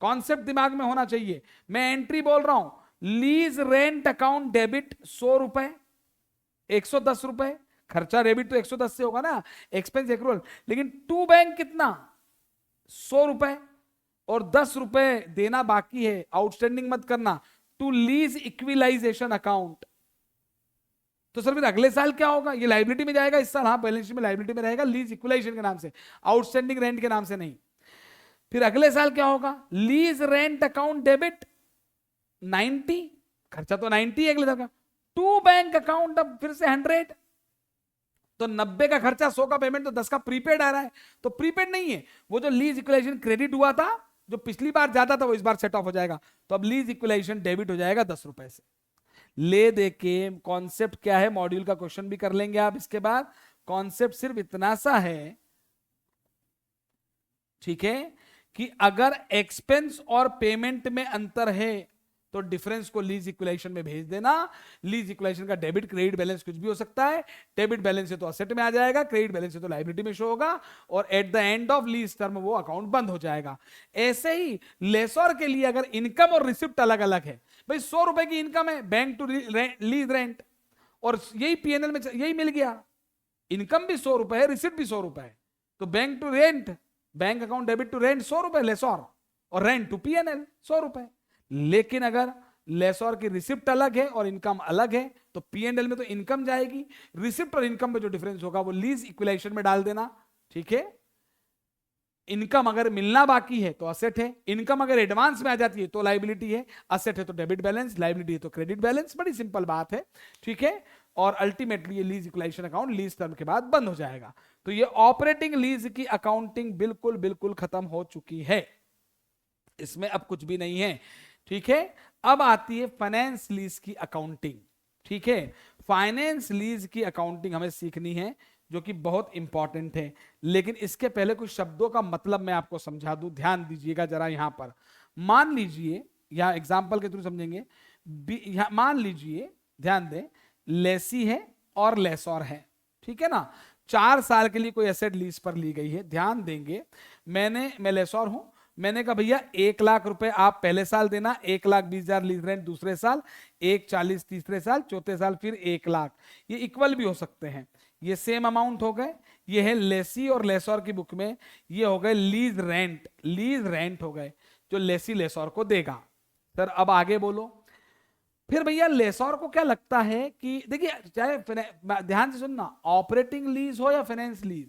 कॉन्सेप्ट दिमाग में होना चाहिए। मैं एंट्री बोल रहा हूं, लीज रेंट अकाउंट डेबिट 100 रुपए, 110 रुपए, खर्चा डेबिट तो 110 से होगा ना, एक्सपेंस एक्रूअल, लेकिन टू बैंक कितना 100 रुपए और 10 रुपए देना बाकी है, आउटस्टैंडिंग मत करना, टू लीज इक्विलाइजेशन अकाउंट। तो सर फिर अगले साल क्या होगा, ये लाइबिलिटी में जाएगा इस साल, हाँ बैलेंस शीट में लाइबिलिटी में रहेगा, लीज इक्विलाइजेशन के नाम से, आउटस्टैंडिंग रेंट के नाम से नहीं। फिर अगले साल क्या होगा, लीज रेंट अकाउंट डेबिट 90, खर्चा तो 90 है अगले साल का, टू बैंक अकाउंट अब फिर से 100, तो 90 का खर्चा, 100 का पेमेंट, तो 10 का प्रीपेड आ रहा है, तो प्रीपेड नहीं है, वो जो लीज इक्विलाइजेशन क्रेडिट हुआ था जो पिछली बार ज्यादा था वो इस बार सेट ऑफ हो जाएगा, तो अब लीज इक्विलाइजेशन डेबिट हो जाएगा 10 रुपए से। ले दे के कॉन्सेप्ट क्या है, मॉड्यूल का क्वेश्चन भी कर लेंगे आप इसके बाद। कॉन्सेप्ट सिर्फ इतना सा है, ठीक है, कि अगर एक्सपेंस और पेमेंट में अंतर है तो डिफरेंस को लीज इक्विलाइजेशन में भेज देना। लीज इक्विलाइजेशन का डेबिट क्रेडिट बैलेंस कुछ भी हो सकता है, डेबिट बैलेंस से तो असेट में आ जाएगा, क्रेडिट बैलेंस से तो लायबिलिटी में शो होगा, और at the end of lease term वो अकाउंट बंद हो जाएगा। ऐसे ही लेसर के लिए अगर इनकम और रिसिप्ट अलग अलग है, भाई 100 रुपए की इनकम है बैंक टू लीज रेंट, और यही पीएनएल में यही मिल गया, इनकम भी 100 रुपए है, रिसिप्ट भी 100 रुपए है, तो bank to rent, bank account debit to rent 100 रुपए लेसर, और रेंट टू पीएनएल 100 रुपए। लेकिन अगर लेसर की रिसिप्ट अलग है और इनकम अलग है तो पीएनएल में तो इनकम जाएगी, रिसिप्ट और इनकम में जो डिफरेंस होगा वो लीज इक्विलाइजेशन में डाल देना, ठीक है। इनकम अगर मिलना बाकी है तो असेट है, इनकम अगर एडवांस में आ जाती है तो लायबिलिटी है, असेट है तो डेबिट बैलेंस, लायबिलिटी है तो क्रेडिट बैलेंस, बड़ी सिंपल बात है, ठीक है। और अल्टीमेटली ये lease equalisation account lease term के बाद बंद हो जाएगा। तो ये ऑपरेटिंग लीज की अकाउंटिंग बिल्कुल बिल्कुल खत्म हो चुकी है, इसमें अब कुछ भी नहीं है, ठीक है। अब आती है फाइनेंस लीज की अकाउंटिंग, ठीक है। फाइनेंस लीज की अकाउंटिंग हमें सीखनी है जो कि बहुत इंपॉर्टेंट है, लेकिन इसके पहले कुछ शब्दों का मतलब मैं आपको समझा दूं, ध्यान दीजिएगा जरा। यहां पर मान लीजिए, यहां एग्जांपल के थ्रू समझेंगे, मान लीजिए ध्यान दें, लेसी है और लेसर है, ठीक है ना। 4 साल के लिए कोई एसेट लीज पर ली गई है, ध्यान देंगे मैं लेसर हूं, मैंने कहा भैया 1 लाख रुपए आप पहले साल देना, 1,20,000 लीज रेंट दूसरे साल, 1,40,000 तीसरे साल, चौथे साल फिर 1 लाख। ये इक्वल भी हो सकते हैं, ये सेम अमाउंट हो गए। ये है लेसी और लेसोर की बुक में, ये हो गए लीज रेंट, लीज रेंट हो गए जो लेसी लेसोर को देगा। सर अब आगे बोलो। फिर भैया लेसोर को क्या लगता है कि देखिए, चाहे ध्यान से सुनना, ऑपरेटिंग लीज हो या फाइनेंस लीज,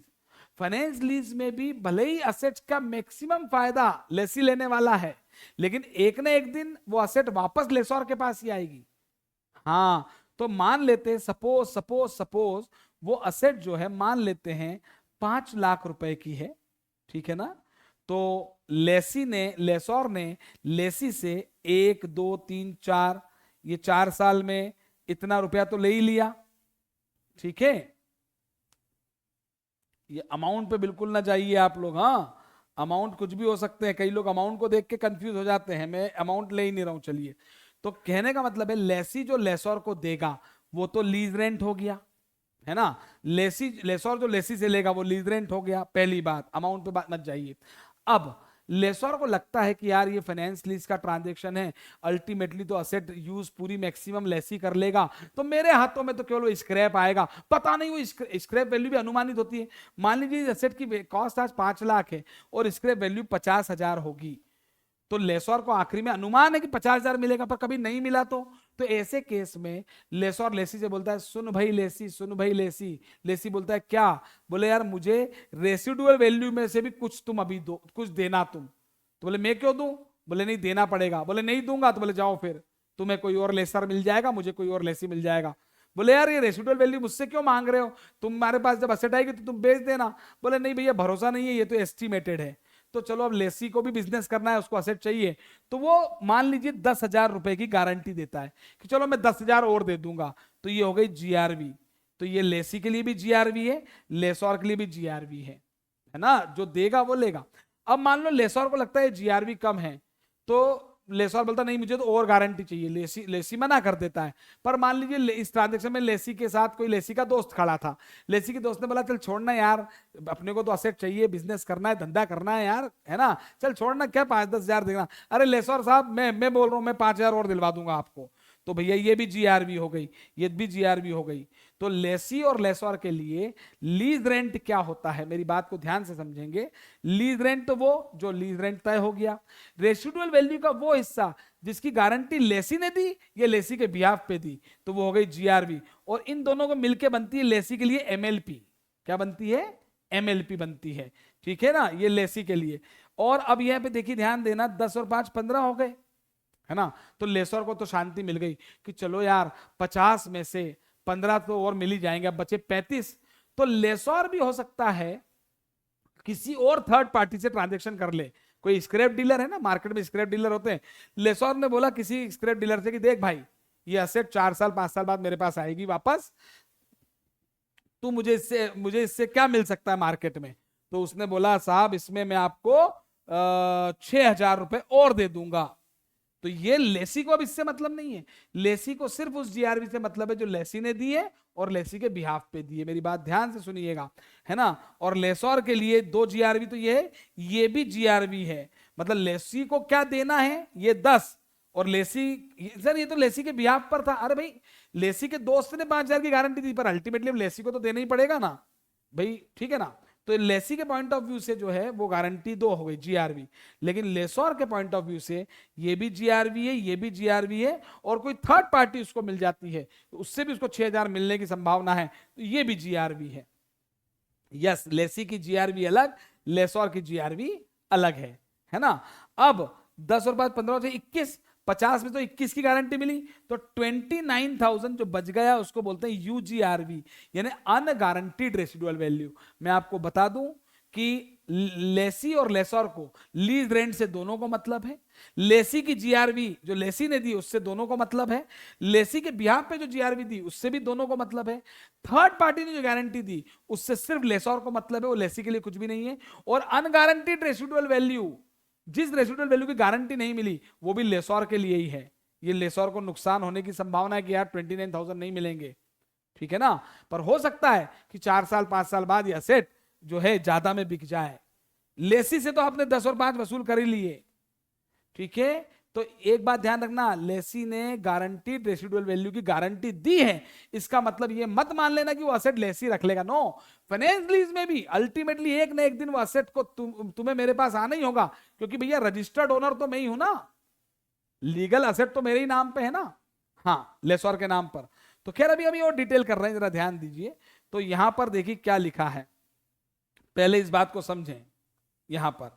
फाइनेंस लीज में भी भले ही असेट्स का मैक्सिमम फायदा लेसी लेने वाला है, लेकिन एक ना एक दिन वो असेट वापस लेसोर के पास ही आएगी। हाँ, तो मान लेते हैं सपोज सपोज सपोज वो असेट जो है मान लेते हैं 5 लाख रुपए की है, ठीक है ना। तो लेसी ने, लेसोर ने लेसी से 1, 2, 3, 4, ये 4 साल में इतना रुपया तो ले ही लिया, ठीक है। ये अमाउंट पे बिल्कुल ना जाइए आप लोग, हाँ अमाउंट कुछ भी हो सकते हैं, कई लोग अमाउंट को देख के कंफ्यूज हो जाते हैं, मैं अमाउंट ले ही नहीं रहा हूं। चलिए, तो कहने का मतलब है लेसी जो लेसोर को देगा वो तो लीज रेंट हो गया, है ना। लेसी, लेसोर जो लेसी से लेगा वो लीज रेंट हो गया, पहली बात, अमाउंट पे बात मत जाइए। अब लेसोर को लगता है कि यार ये फाइनेंस लीज का ट्रांजैक्शन है, अल्टीमेटली तो असेट यूज पूरी मैक्सिमम लेसी कर लेगा, तो मेरे हाथों में तो केवल स्क्रैप आएगा। पता नहीं वो स्क्रैप वैल्यू भी अनुमानित होती है। मान लीजिए असेट की कॉस्ट आज 5 लाख है और स्क्रैप वैल्यू 50,000 होगी, तो लेसोर को आखिरी में अनुमान है कि 50,000 मिलेगा, पर कभी नहीं मिला तो ऐसे केस में लेसोर लेसी से बोलता है, सुन भाई लेसी, सुन भाई लेसी। लेसी बोलता है क्या? बोले यार मुझे रेसिडुअल वैल्यू में से भी कुछ तुम अभी दो, कुछ देना तुम। तो बोले मैं क्यों दूं? बोले नहीं देना पड़ेगा। बोले नहीं दूंगा, तो बोले जाओ फिर तुम्हें कोई और लेसर मिल जाएगा, मुझे कोई और लेसी मिल जाएगा। बोले यार ये रेसिडुअल वैल्यू मुझसे क्यों मांग रहे हो, तुम्हारे पास जब असेट आएगी तो तुम बेच देना। बोले नहीं भैया भरोसा नहीं है, ये तो एस्टिमेटेड है। तो चलो अब लेसी को भी बिजनेस करना है, उसको असेट चाहिए, तो वो मान लीजिए 10,000 रुपए की गारंटी देता है कि चलो मैं 10,000 और दे दूंगा, तो ये हो गई जीआरवी। तो ये लेसी के लिए भी जीआरवी है, लेसोर के लिए भी जीआरवी है ना, जो देगा वो लेगा। अब मान लो लेसोर को लगता है जीआरवी कम है, तो लेसोर बोलता नहीं मुझे तो और गारंटी चाहिए, लेसी लेसी मना कर देता है। पर मान लीजिए इस ट्रांजेक्शन में लेसी के साथ कोई लेसी का दोस्त खड़ा था, लेसी के दोस्त ने बोला चल छोड़ना यार, अपने को तो असेट चाहिए, बिजनेस करना है, धंधा करना है यार, है ना, चल छोड़ना, क्या 5-10 हजार देना। अरे लेसोर साहब मैं बोल रहा हूं, मैं 5,000 और दिलवा दूंगा आपको। तो भैया ये भी जीआरवी हो गई, ये भी जीआरवी हो गई। तो लेसी और लेसोर के लिए लीज रेंट क्या होता है, मेरी बात को ध्यान से समझेंगे। लीज रेंट तो वो जो लीज रेंट तय हो गया, रेसिडुअल वैल्यू का वो हिस्सा जिसकी गारंटी लेसी ने दी या लेसी के बिहाफ पे दी, तो वो हो गई जीआरवी। और इन दोनों को मिलकर बनती है लेसी के लिए एमएलपी। क्या बनती है? एमएलपी बनती है, ठीक है ना, ये लेसी के लिए। और अब यहां पे देखिए ध्यान देना, 10 और 5 15 हो गए, है ना। तो लेसोर को तो शांति मिल गई कि चलो यार 50 में से 15 तो और मिल ही जाएंगे, अब बचे 35। तो लेसोर भी हो सकता है किसी और थर्ड पार्टी से ट्रांजेक्शन कर ले। कोई स्क्रैप डीलर है ना, मार्केट में स्क्रैप डीलर होते हैं। लेसोर ने बोला किसी स्क्रैप डीलर से कि देख भाई ये असेट 4 साल 5 साल बाद मेरे पास आएगी वापस, तू मुझे इससे क्या मिल सकता है मार्केट में। तो उसने बोला साहब इसमें मैं आपको 6,000 रुपए और दे दूंगा। तो ये लेसी को अब इससे मतलब नहीं है, लेसी को सिर्फ उस जीआरवी से मतलब है जो लेसी ने दी है और लेसी के बिहाफ पे दी है। मेरी बात ध्यान से सुनिएगा, है ना। और लेसोर के लिए 2 जीआरवी तो ये है, ये भी जीआरवी है। मतलब लेसी को क्या देना है, ये 10, और लेसी, सर ये तो लेसी के बिहाफ पर था। अरे भाई लेसी के दोस्त ने 5,000 की गारंटी दी, पर अल्टीमेटली लेसी को तो देना ही पड़ेगा ना भाई, ठीक है ना। तो लेसी के पॉइंट ऑफ व्यू से जो है वो गारंटी 2 हो गई जीआरवी, लेकिन लेसोर के पॉइंट ऑफ व्यू से ये भी जीआरवी है, ये भी जीआरवी है, और कोई थर्ड पार्टी उसको मिल जाती है तो उससे भी उसको 6,000 मिलने की संभावना है, तो ये भी जीआरवी है। यस, लेसी की जीआरवी अलग, लेसोर की जीआरवी अलग है ना। अब 10 और 5 15 से 21, 50 में तो 21 की गारंटी मिली, तो 29,000 जो बच गया उसको बोलते हैं यूजीआरवी, यानी अनगारंटीड रेसिडुअल वैल्यू। मैं आपको बता दूं कि लेसी और लेसोर को लीज रेंट से दोनों को मतलब है, लेसी की जीआरवी जो लेसी ने दी उससे दोनों को मतलब है, लेसी के बिहाफ पे जो जीआरवी दी उससे भी दोनों को मतलब है, थर्ड पार्टी ने जो गारंटी दी उससे सिर्फ लेसोर को मतलब है, वो लेसी के लिए कुछ भी नहीं है। और अनगारंटीड रेसिडुअल वैल्यू, जिस रेसिडुअल वैल्यू की गारंटी नहीं मिली वो भी लेसोर के लिए ही है। ये लेसोर को नुकसान होने की संभावना है कि यार 29,000 नहीं मिलेंगे, ठीक है ना। पर हो सकता है कि 4 साल 5 साल बाद ये असेट जो है ज्यादा में बिक जाए, लेसी से तो आपने 10 और 5 वसूल कर ही लिए, ठीक है। तो एक बात ध्यान रखना, लेसी ने गारंटीड रेसिडुअल वैल्यू की गारंटी दी है, इसका मतलब ये मत मान लेना कि वो असेट लेसी रख लेगा। नो, फाइनेंस लीज में भी अल्टीमेटली एक ना एक दिन वो असेट को तुम्हें मेरे पास आना ही होगा, क्योंकि भैया रजिस्टर्ड ओनर तो मैं ही हूं ना, लीगल असेट तो मेरे ही नाम पे है ना, हाँ, लेसोर के नाम पर। तो खैर अभी अभी और डिटेल कर रहे हैं, जरा ध्यान दीजिए। तो यहां पर देखिए क्या लिखा है, पहले इस बात को समझें। यहां पर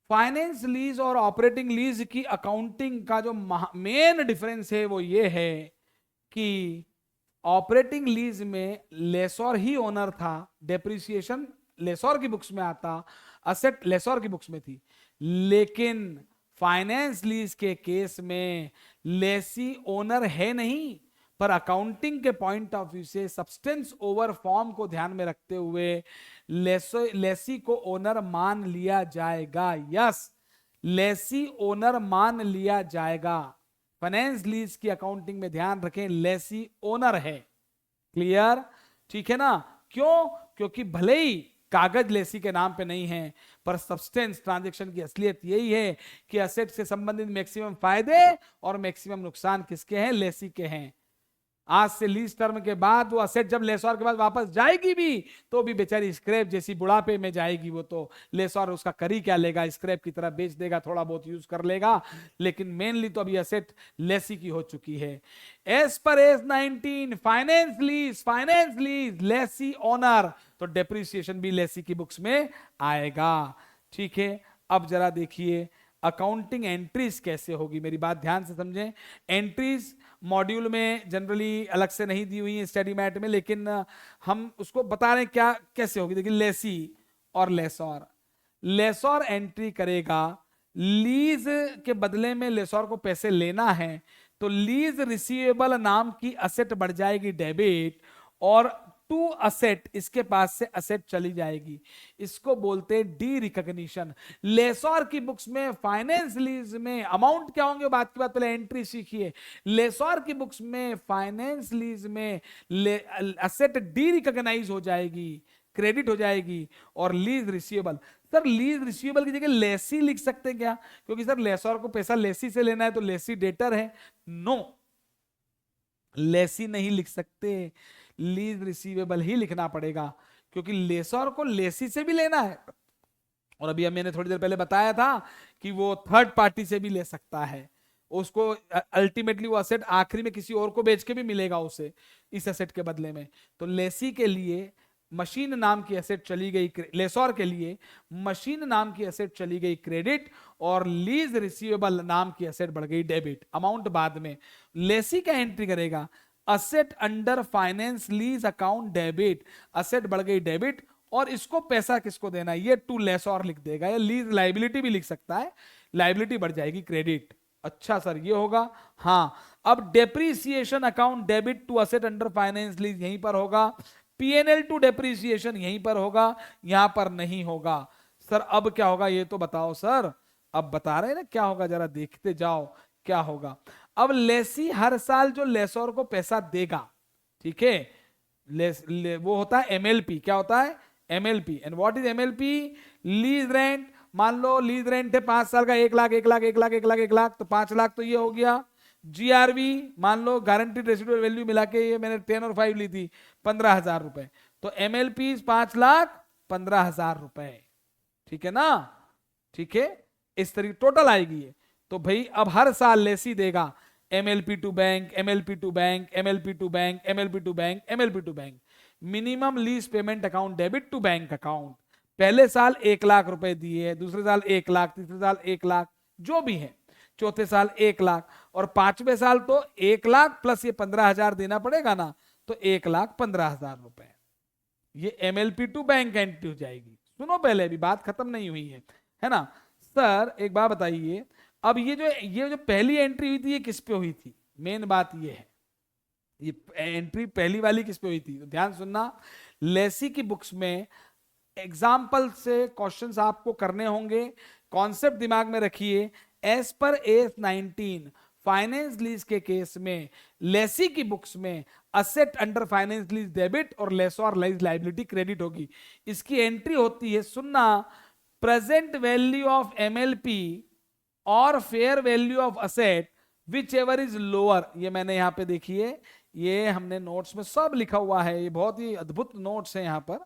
फाइनेंस लीज और ऑपरेटिंग लीज की अकाउंटिंग का जो मेन डिफरेंस है वो ये है कि ऑपरेटिंग लीज में लेसोर ही ओनर था, डेप्रिसिएशन लेसोर की बुक्स में आता, असेट लेसोर की बुक्स में थी। लेकिन फाइनेंस लीज के केस में लेसी ओनर है नहीं, पर अकाउंटिंग के पॉइंट ऑफ व्यू से सब्सटेंस ओवर फॉर्म को ध्यान में रखते हुए लेसी को ओनर मान लिया जाएगा। यस, लेसी ओनर मान लिया जाएगा। फाइनेंस लीज की अकाउंटिंग में ध्यान रखें, लेसी ओनर है। क्लियर, ठीक है ना? क्यों? क्योंकि भले ही कागज लेसी के नाम पे नहीं है, पर सब्सटेंस ट्रांजैक्शन की असलियत यही है कि असेट से संबंधित मैक्सिमम फायदे और मैक्सिमम नुकसान किसके हैं? लेसी के हैं। आज से लीज टर्म के बाद वो असेट जब लेसोर के पास वापस जाएगी भी, तो भी बेचारी स्क्रैप जैसी बुढ़ापे में जाएगी। वो तो लेसोर उसका करी क्या लेगा, स्क्रैप की तरह बेच देगा, थोड़ा बहुत यूज कर लेगा, लेकिन मेनली तो अभी असेट लेसी की हो चुकी है। एज पर S19 finance lease lessee owner, तो डेप्रिसिएशन भी लेसी की बुक्स में आएगा। ठीक है, अब जरा देखिए अकाउंटिंग एंट्रीज कैसे होगी, मेरी बात ध्यान से समझें। एंट्रीज मॉड्यूल में जनरली अलग से नहीं दी हुई है स्टडी मैट में, लेकिन हम उसको बता रहे हैं क्या कैसे होगी। देखिए लेसी और लेसोर, लेसोर एंट्री करेगा, लीज के बदले में लेसोर को पैसे लेना है, तो लीज रिसीवेबल नाम की असेट बढ़ जाएगी डेबिट, और टू असेट इसके पास से असेट चली जाएगी। इसको बोलते हैं डी रिकॉग्निशन। लेसोर की बुक्स में फाइनेंस लीज में अमाउंट क्या होंगे, बात की बात पहले एंट्री सीखिए। लेसोर की बुक्स में फाइनेंस लीज में असेट डी रिकॉग्नाइज हो जाएगी, क्रेडिट हो जाएगी, और lease receivable. Sir lease receivable की जगह लेसी लिख सकते हैं क्या? क्योंकि सर लेसोर को पैसा लेसी से लेना है, तो लेसी डेटर है। नो, लेसी नहीं लिख सकते, लीज रिसीवेबल ही लिखना पड़ेगा, क्योंकि लेसोर को लेसी से भी लेना है, और अभी मैंने थोड़ी देर पहले बताया था कि वो थर्ड पार्टी से भी ले सकता है। उसको अल्टीमेटली वो असेट आखिरी में किसी और को बेच के भी मिलेगा उसे इस असेट के बदले में। तो लेसी के लिए मशीन नाम की एसेट चली गई, लेसोर के लिए मशीन नाम की एसेट चली गई क्रेडिट, और लीज रिसीवेबल नाम की एसेट बढ़ गई डेबिट। अमाउंट बाद में। लेसी क्या एंट्री करेगा? Asset under finance lease account debit, asset बढ़ गई डेबिट, और इसको पैसा किसको देना है, ये टू लेसोर लिख देगा, या लीज लाइबिलिटी भी लिख सकता है, लाइबिलिटी बढ़ जाएगी क्रेडिट। अच्छा सर ये होगा, हाँ। अब depreciation account debit to asset under finance lease यहीं पर होगा, पीएनएल टू डेप्रीसिएशन यहीं पर होगा, यहां पर नहीं होगा। सर अब क्या होगा ये तो बताओ सर। अब बता रहे हैं ना क्या होगा, जरा देखते जाओ क्या होगा। अब लेसी हर साल जो लेसोर को पैसा देगा, ठीक है, वो होता है एमएलपी। क्या होता है? MLP. And what is MLP? Lease rent. मान लो लीज रेंट है 5 साल का, 1 लाख 1 लाख 1 लाख 1 लाख 1 लाख, तो 5 लाख तो ये हो गया। जीआरवी मान लो गारंटीड रेसिडुअल वैल्यू मिला के, ये मैंने 10 और 5 ली थी, 15,000 रुपए, तो एमएलपी 5,15,000 रुपए। ठीक है ना? ठीक है, इस तरीके टोटल आएगी ये। तो भाई अब हर साल लेसी देगा MLP to bank, MLP to bank, MLP to bank, MLP to bank, MLP to bank. Minimum lease payment account debit to bank account. पहले साल 1 लाख रुपए दिए, दूसरे साल 1 लाख, तीसरे साल 1 लाख, जो भी है, चौथे साल 1 लाख, और 5वें साल तो 1 लाख प्लस ये 15,000 देना पड़ेगा ना, तो 1,15,000 रुपए। ये एमएलपी टू बैंक एंट्री हो जाएगी। सुनो पहले, अभी बात खत्म नहीं हुई है ना? सर एक बात बताइए, अब ये जो पहली एंट्री हुई थी ये किस पे हुई थी? मेन बात ये है, ये एंट्री पहली वाली किस पे हुई थी? तो ध्यान सुनना, लेसी की बुक्स में एग्जाम्पल से क्वेश्चंस आपको करने होंगे, कॉन्सेप्ट दिमाग में रखिए। एज पर S19 फाइनेंस लीज के केस में लेसी की बुक्स में asset under finance lease debit और लेसोर लीज लायबिलिटी क्रेडिट होगी। इसकी एंट्री होती है, सुनना, प्रेजेंट वैल्यू ऑफ एमएलपी और fair value of asset which ever is lower. ये मैंने यहां पे देखिए, ये हमने नोट्स में सब लिखा हुआ है, ये बहुत ही अद्भुत नोट्स है यहां पर।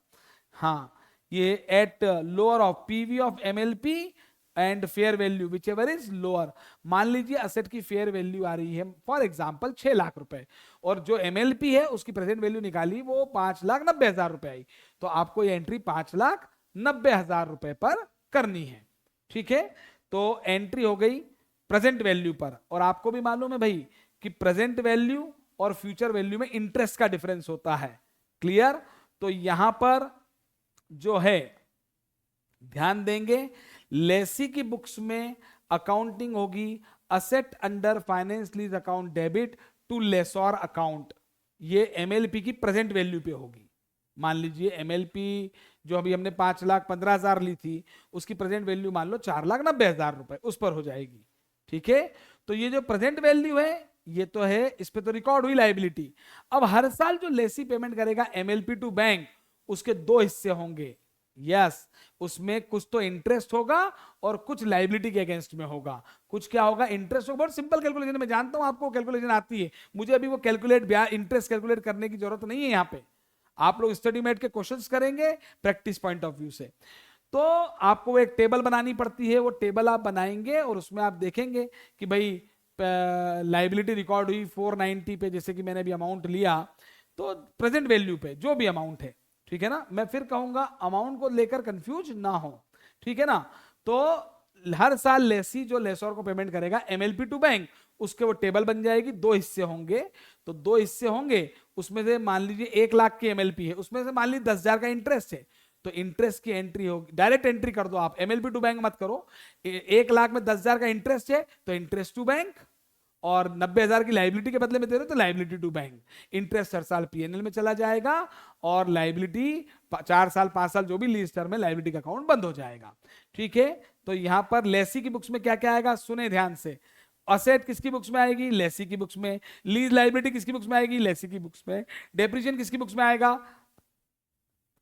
हाँ, ये at lower of PV of MLP and fair value which ever is lower. मान लीजिए असेट की फेयर वैल्यू आ रही है फॉर एग्जांपल 6 लाख रुपए, और जो एमएलपी है उसकी प्रेजेंट वैल्यू निकाली वो 5,90,000 रुपए आई, तो आपको ये एंट्री 5,90,000 रुपए पर करनी है। ठीक है, तो एंट्री हो गई प्रेजेंट वैल्यू पर, और आपको भी मालूम है भाई कि प्रेजेंट वैल्यू और फ्यूचर वैल्यू में इंटरेस्ट का डिफरेंस होता है। क्लियर? तो यहां पर जो है ध्यान देंगे, लेसी की बुक्स में अकाउंटिंग होगी asset under finance lease account debit to lessor account. ये एमएलपी की प्रेजेंट वैल्यू पे होगी। मान लीजिए एमएलपी जो अभी हमने 5,15,000 ली थी, उसकी प्रेजेंट वैल्यू मान लो 4,90,000 रुपए, उस पर हो जाएगी। ठीक है, तो ये जो प्रेजेंट वैल्यू है ये तो है, इस पे तो रिकॉर्ड हुई लायबिलिटी। अब हर साल जो लेसी पेमेंट करेगा एमएलपी टू बैंक, उसके दो हिस्से होंगे। यस, उसमें कुछ तो इंटरेस्ट होगा और कुछ लायबिलिटी के अगेंस्ट में होगा। कुछ क्या होगा? इंटरेस्ट होगा। बहुत सिंपल कैलकुलेशन, मैं जानता हूं आपको कैलकुलेशन आती है, मुझे अभी वो इंटरेस्ट कैलकुलेट करने की जरूरत नहीं है। यहां पे आप लोग स्टडी मेट के क्वेश्चंस करेंगे प्रैक्टिस पॉइंट ऑफ व्यू से, तो आपको एक टेबल बनानी पड़ती है, वो टेबल आप बनाएंगे और उसमें आप देखेंगे कि भाई लायबिलिटी रिकॉर्ड हुई 490 पे, जैसे कि मैंने अभी अमाउंट लिया, तो प्रेजेंट वैल्यू पे जो भी अमाउंट है, ठीक है ना, मैं फिर कहूंगा अमाउंट को लेकर कंफ्यूज ना हो, ठीक है ना। तो हर साल लेसी जो लेसोर को पेमेंट करेगा एमएलपी टू बैंक, उसके वो टेबल बन जाएगी, दो हिस्से होंगे। तो दो हिस्से होंगे, उसमें से मान लीजिए 1 लाख की एमएलपी है, उसमें से मान लीजिए 10,000 का इंटरेस्ट है, तो इंटरेस्ट की एंट्री होगी, डायरेक्ट एंट्री कर दो आप, एमएलपी टू बैंक मत करो। 1 लाख में 10,000 का इंटरेस्ट है तो इंटरेस्ट टू बैंक, और 90,000 की लायबिलिटी के बदले में दे रहे हो तो लायबिलिटी टू बैंक। इंटरेस्ट हर साल पीएनएल में चला जाएगा और लायबिलिटी 4 साल 5 साल जो भी लीज टर्म है लायबिलिटी का अकाउंट बंद हो जाएगा। ठीक है, तो यहां पर लेसी की बुक्स में क्या क्या आएगा, सुने ध्यान से। असेट किसकी बुक्स में आएगी? लेसी की बुक्स में। लीज लायबिलिटी किसकी बुक्स में आएगी? लेसी की बुक्स में। डेप्रिसिएशन किसकी बुक्स में आएगा?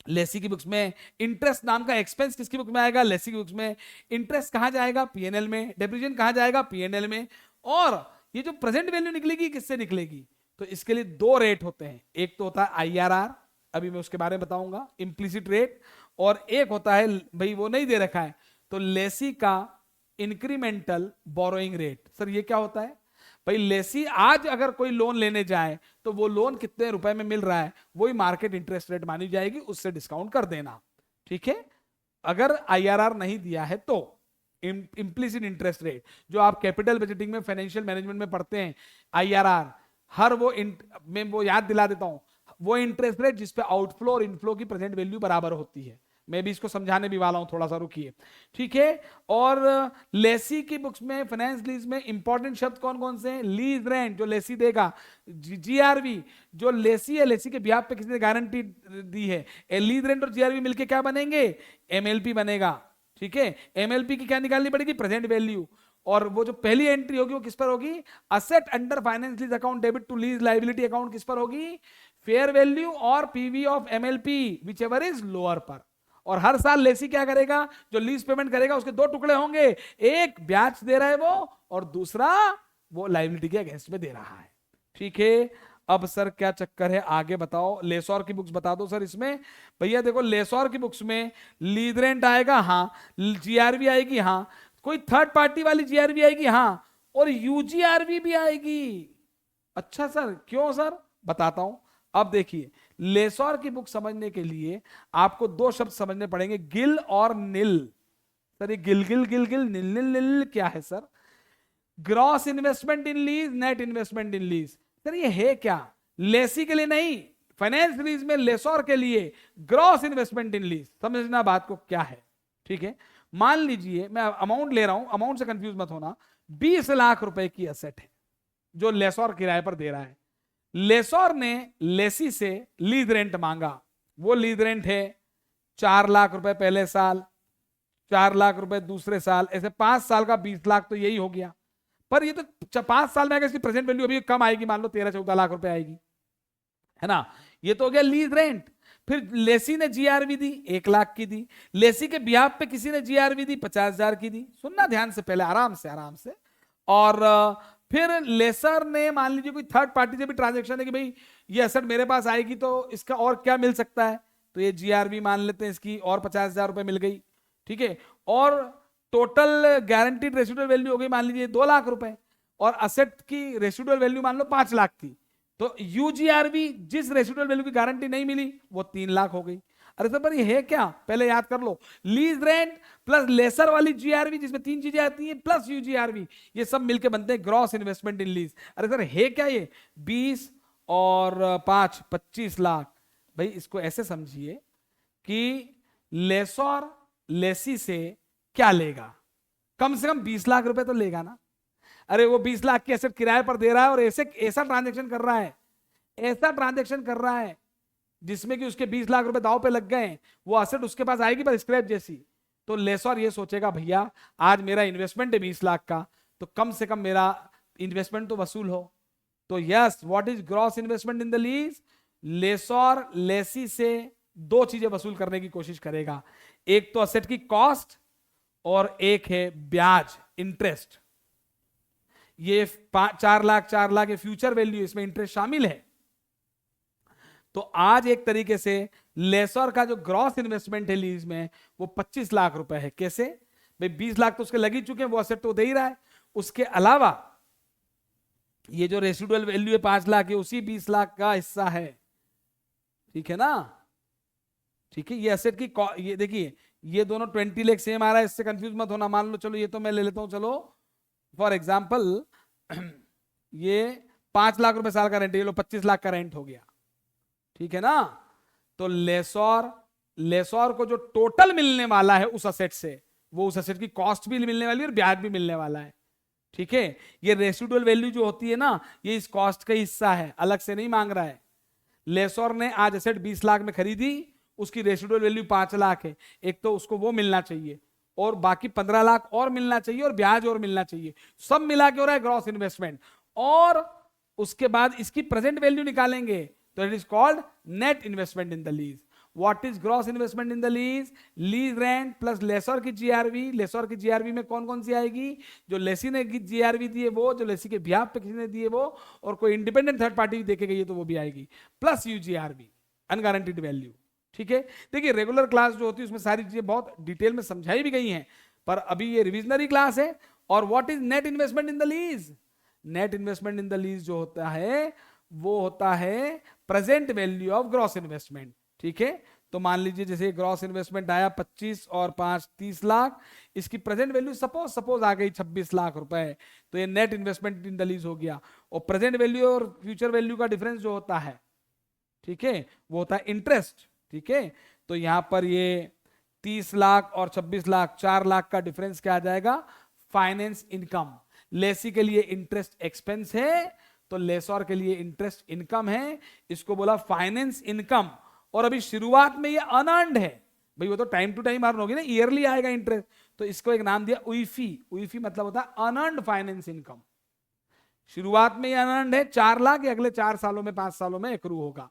लेसी की बुक्स में। इंटरेस्ट नाम का एक्सपेंस किसकी बुक में आएगा? लेसी की बुक्स में। इंटरेस्ट कहां जाएगा? पीएनएल में। डेप्रिसिएशन कहां जाएगा? पीएनएल में। और ये जो प्रेजेंट वैल्यू निकलेगी किससे निकलेगी? तो इसके लिए दो रेट होते हैं, एक तो होता है आईआरआर, अभी मैं उसके बारे में बताऊंगा, इम्प्लिसिट रेट, और एक होता है भाई वो नहीं दे रखा है तो लेसी का इंक्रीमेंटल बोरोइंग रेट। सर ये क्या होता है? भाई लेसी आज अगर कोई लोन लेने जाए तो वो लोन कितने रुपए में मिल रहा है, वही मार्केट इंटरेस्ट रेट मानी जाएगी, उससे डिस्काउंट कर देना। ठीक है, अगर आईआरआर नहीं दिया है तो इम्प्लिसिट इंटरेस्ट रेट, जो आप कैपिटल बजटिंग में फाइनेंशियल मैनेजमेंट में पढ़ते हैं, आईआरआर, हर मैं वो याद दिला देता हूं, वो इंटरेस्ट रेट जिसपे आउटफ्लो और इनफ्लो की प्रेजेंट वैल्यू बराबर होती है। मैं भी इसको समझाने भी वाला हूं, थोड़ा सा रुकिए। ठीक है, और लेसी की बुक्स में फाइनेंस लीज में इंपॉर्टेंट शब्द कौन कौन से हैं? लीज रेंट जो लेसी देगा, जीआरवी जो लेसी है, लेसी के ब्याज पे किसने गारंटी दी है, लीज रेंट और जीआरवी मिलके क्या बनेंगे? एमएलपी बनेगा। ठीक है, एमएलपी की क्या निकालनी पड़ेगी? Present value. और वो जो पहली एंट्री होगी वो किस पर होगी? Asset under finance lease account debit to lease liability account किस पर होगी? फेयर वैल्यू और PV of MLP whichever is lower पर। और हर साल लेसी क्या करेगा? जो लीज पेमेंट करेगा उसके दो टुकड़े होंगे, एक ब्याज दे रहा है वो, और दूसरा वो लायबिलिटी के अगेंस्ट में दे रहा है। ठीक है, अब सर क्या चक्कर है, आगे बताओ। लेसोर की बुक्स बता दो सर इसमें। भैया देखो, लेसोर की बुक्स में लीज रेंट आएगा, हाँ, जीआरवी आएगी, हाँ, कोई थर्ड पार्टी वाली जीआरवी आएगी, हाँ, और यूजीआरवी भी आएगी। अच्छा सर, क्यों सर? बताता हूं। अब देखिए, लेसोर की बुक समझने के लिए आपको दो शब्द समझने पड़ेंगे, गिल और निल। सर ये गिल गिल गिल गिल निल निल निल क्या है सर? ग्रॉस इन्वेस्टमेंट इन लीज, नेट इन्वेस्टमेंट इन लीज। सर ये है क्या? लेसी के लिए नहीं, फाइनेंस लीज में लेसोर के लिए ग्रॉस इन्वेस्टमेंट इन लीज। समझना बात को क्या है। ठीक है, मान लीजिए मैं अमाउंट ले रहा हूं, अमाउंट से कंफ्यूज मत होना, 20 लाख रुपए की एसेट है जो लेसोर किराए पर दे रहा है। लेसोर ने लेसी से लीज रेंट मांगा, वो लीज रेंट है 4 लाख रुपए पहले साल, 4 लाख रुपए दूसरे साल, ऐसे 5 साल का 20 लाख तो यही हो गया। पर ये तो 5 साल में आएगा, इसकी प्रेजेंट वैल्यू अभी कम आएगी, मान लो 13-14 लाख रुपए आएगी, है ना। ये तो हो गया लीज रेंट। फिर लेसी ने जीआरवी दी 1 लाख की दी, लेसी के बिहाफ पे किसी ने जीआरवी दी 50,000 की दी। सुनना ध्यान से, पहले आराम से आराम से। और फिर लेसर ने मान लीजिए कोई थर्ड पार्टी से भी ट्रांजेक्शन है कि भाई ये एसेट मेरे पास आएगी तो इसका और क्या मिल सकता है, तो ये जीआरवी मान लेते हैं, इसकी और 50,000 रुपए मिल गई, ठीक है। और टोटल गारंटीड रेसिडुअल वैल्यू हो गई मान लीजिए 2 लाख रुपए, और असेट की रेसिडुअल वैल्यू मान लो 5 लाख थी, तो यूजीआरवी जिस रेसिडुअल वैल्यू की गारंटी नहीं मिली वो 3 लाख हो गई। अरे सर पर ये है क्या, पहले याद कर लो, लीज रेंट प्लस लेसर वाली जीआरवी जिसमें 3 चीजें आती हैं प्लस यूजीआरवी, ये सब मिलके बनते हैं ग्रॉस इन्वेस्टमेंट इन लीज। अरे सर है क्या ये, 20 और 5 25 लाख। भाई इसको ऐसे समझिए कि लेसर लेसी से क्या लेगा, कम से कम 20 लाख रुपए तो लेगा ना। अरे वो 20 लाख की एसेट किराए पर दे रहा है और ऐसा ट्रांजेक्शन कर रहा है, ऐसा ट्रांजेक्शन कर रहा है जिसमें कि उसके 20 लाख रुपए दाव पे लग गए, वो एसेट उसके पास आएगी पर स्क्रैप जैसी। तो लेसर ये सोचेगा भैया आज मेरा इन्वेस्टमेंट है 20 लाख का, तो कम से कम मेरा इन्वेस्टमेंट तो वसूल हो। तो yes, what is gross investment in the lease, lessor lessee से 2 चीजें वसूल करने की कोशिश करेगा, एक तो एसेट की कॉस्ट और एक है ब्याज, इंटरेस्ट। ये 4 लाख ये फ्यूचर वैल्यू, इसमें इंटरेस्ट शामिल है। तो आज एक तरीके से लेसर का जो ग्रॉस इन्वेस्टमेंट है लीज में वो 25 लाख रुपए है। कैसे भाई, 20 लाख तो उसके लग ही चुके हैं, वो असेट तो दे ही रहा है, उसके अलावा ये जो रेसिडुअल वैल्यू है 5 लाख है उसी 20 लाख का हिस्सा है, ठीक है ना। ठीक है, ये असेट की ये देखिए ये दोनों 20 लाख सेम आ रहा है, इससे कंफ्यूज मत होना। मान लो चलो ये तो मैं ले लेता हूं, चलो फॉर एग्जाम्पल ये 5 लाख रुपए साल का रेंट, ये लो 25 लाख का रेंट हो गया, ठीक है ना। तो लेसर को जो टोटल मिलने वाला है उस असेट से, वो उस असेट की कॉस्ट भी मिलने वाली है और ब्याज भी मिलने वाला है, ठीक है। ये रेसिडुअल वैल्यू जो होती है ना, ये इस कॉस्ट का हिस्सा है, अलग से नहीं मांग रहा है। लेसर ने आज असेट 20 लाख में खरीदी, उसकी रेसिडुअल वैल्यू 5 लाख है, एक तो उसको वो मिलना चाहिए और बाकी 15 लाख और मिलना चाहिए और ब्याज और मिलना चाहिए, सब मिला के हो रहा है ग्रॉस इन्वेस्टमेंट। और उसके बाद इसकी प्रेजेंट वैल्यू निकालेंगे तो it is called net investment in the lease. What is gross investment in the lease, lease rent plus lessor की जीआरवी। लेसर की जीआरवी में कौन कौन सी आएगी, जो लेसी ने जीआरवी दी है वो, जो लेसी के बिहाफ पे किसी ने दी है वो, और कोई इंडिपेंडेंट थर्ड पार्टी देखे गई है तो वो भी आएगी, प्लस यूजीआरवी अनगारंटीड वैल्यू, ठीक है। देखिए रेगुलर क्लास जो होती है उसमें सारी चीजें बहुत डिटेल में समझाई भी गई हैं, पर अभी ये रिविजनरी क्लास है। और what is net investment in the lease, net investment in the lease जो होता है वो होता है present value of gross investment, ठीक है। तो मान लीजिए जैसे ग्रॉस इन्वेस्टमेंट आया 25 और 5 30 लाख, इसकी प्रेजेंट वैल्यू सपोज आ गई 26 लाख रुपए, तो ये net investment in the lease हो गया। और प्रेजेंट वैल्यू और फ्यूचर वैल्यू का डिफरेंस जो होता है, ठीक है, वो होता है इंटरेस्ट, ठीक है। तो यहां पर ये 30 लाख और 26 लाख 4 लाख का डिफरेंस क्या आ जाएगा, फाइनेंस इनकम। लेसी के लिए इंटरेस्ट एक्सपेंस है तो लेसर के लिए इंटरेस्ट इनकम है, इसको बोला फाइनेंस इनकम। और अभी शुरुआत में ये अनअर्न्ड है, भाई वो तो टाइम टू टाइम अर्न होगी ना, ईयरली आएगा इंटरेस्ट, तो इसको एक नाम दिया उईफी। उईफी मतलब होता है अनअर्न्ड फाइनेंस इनकम। शुरुआत में ये अनअर्न्ड है 4 लाख, ये अगले 4 सालों में 5 सालों में एक्रू होगा,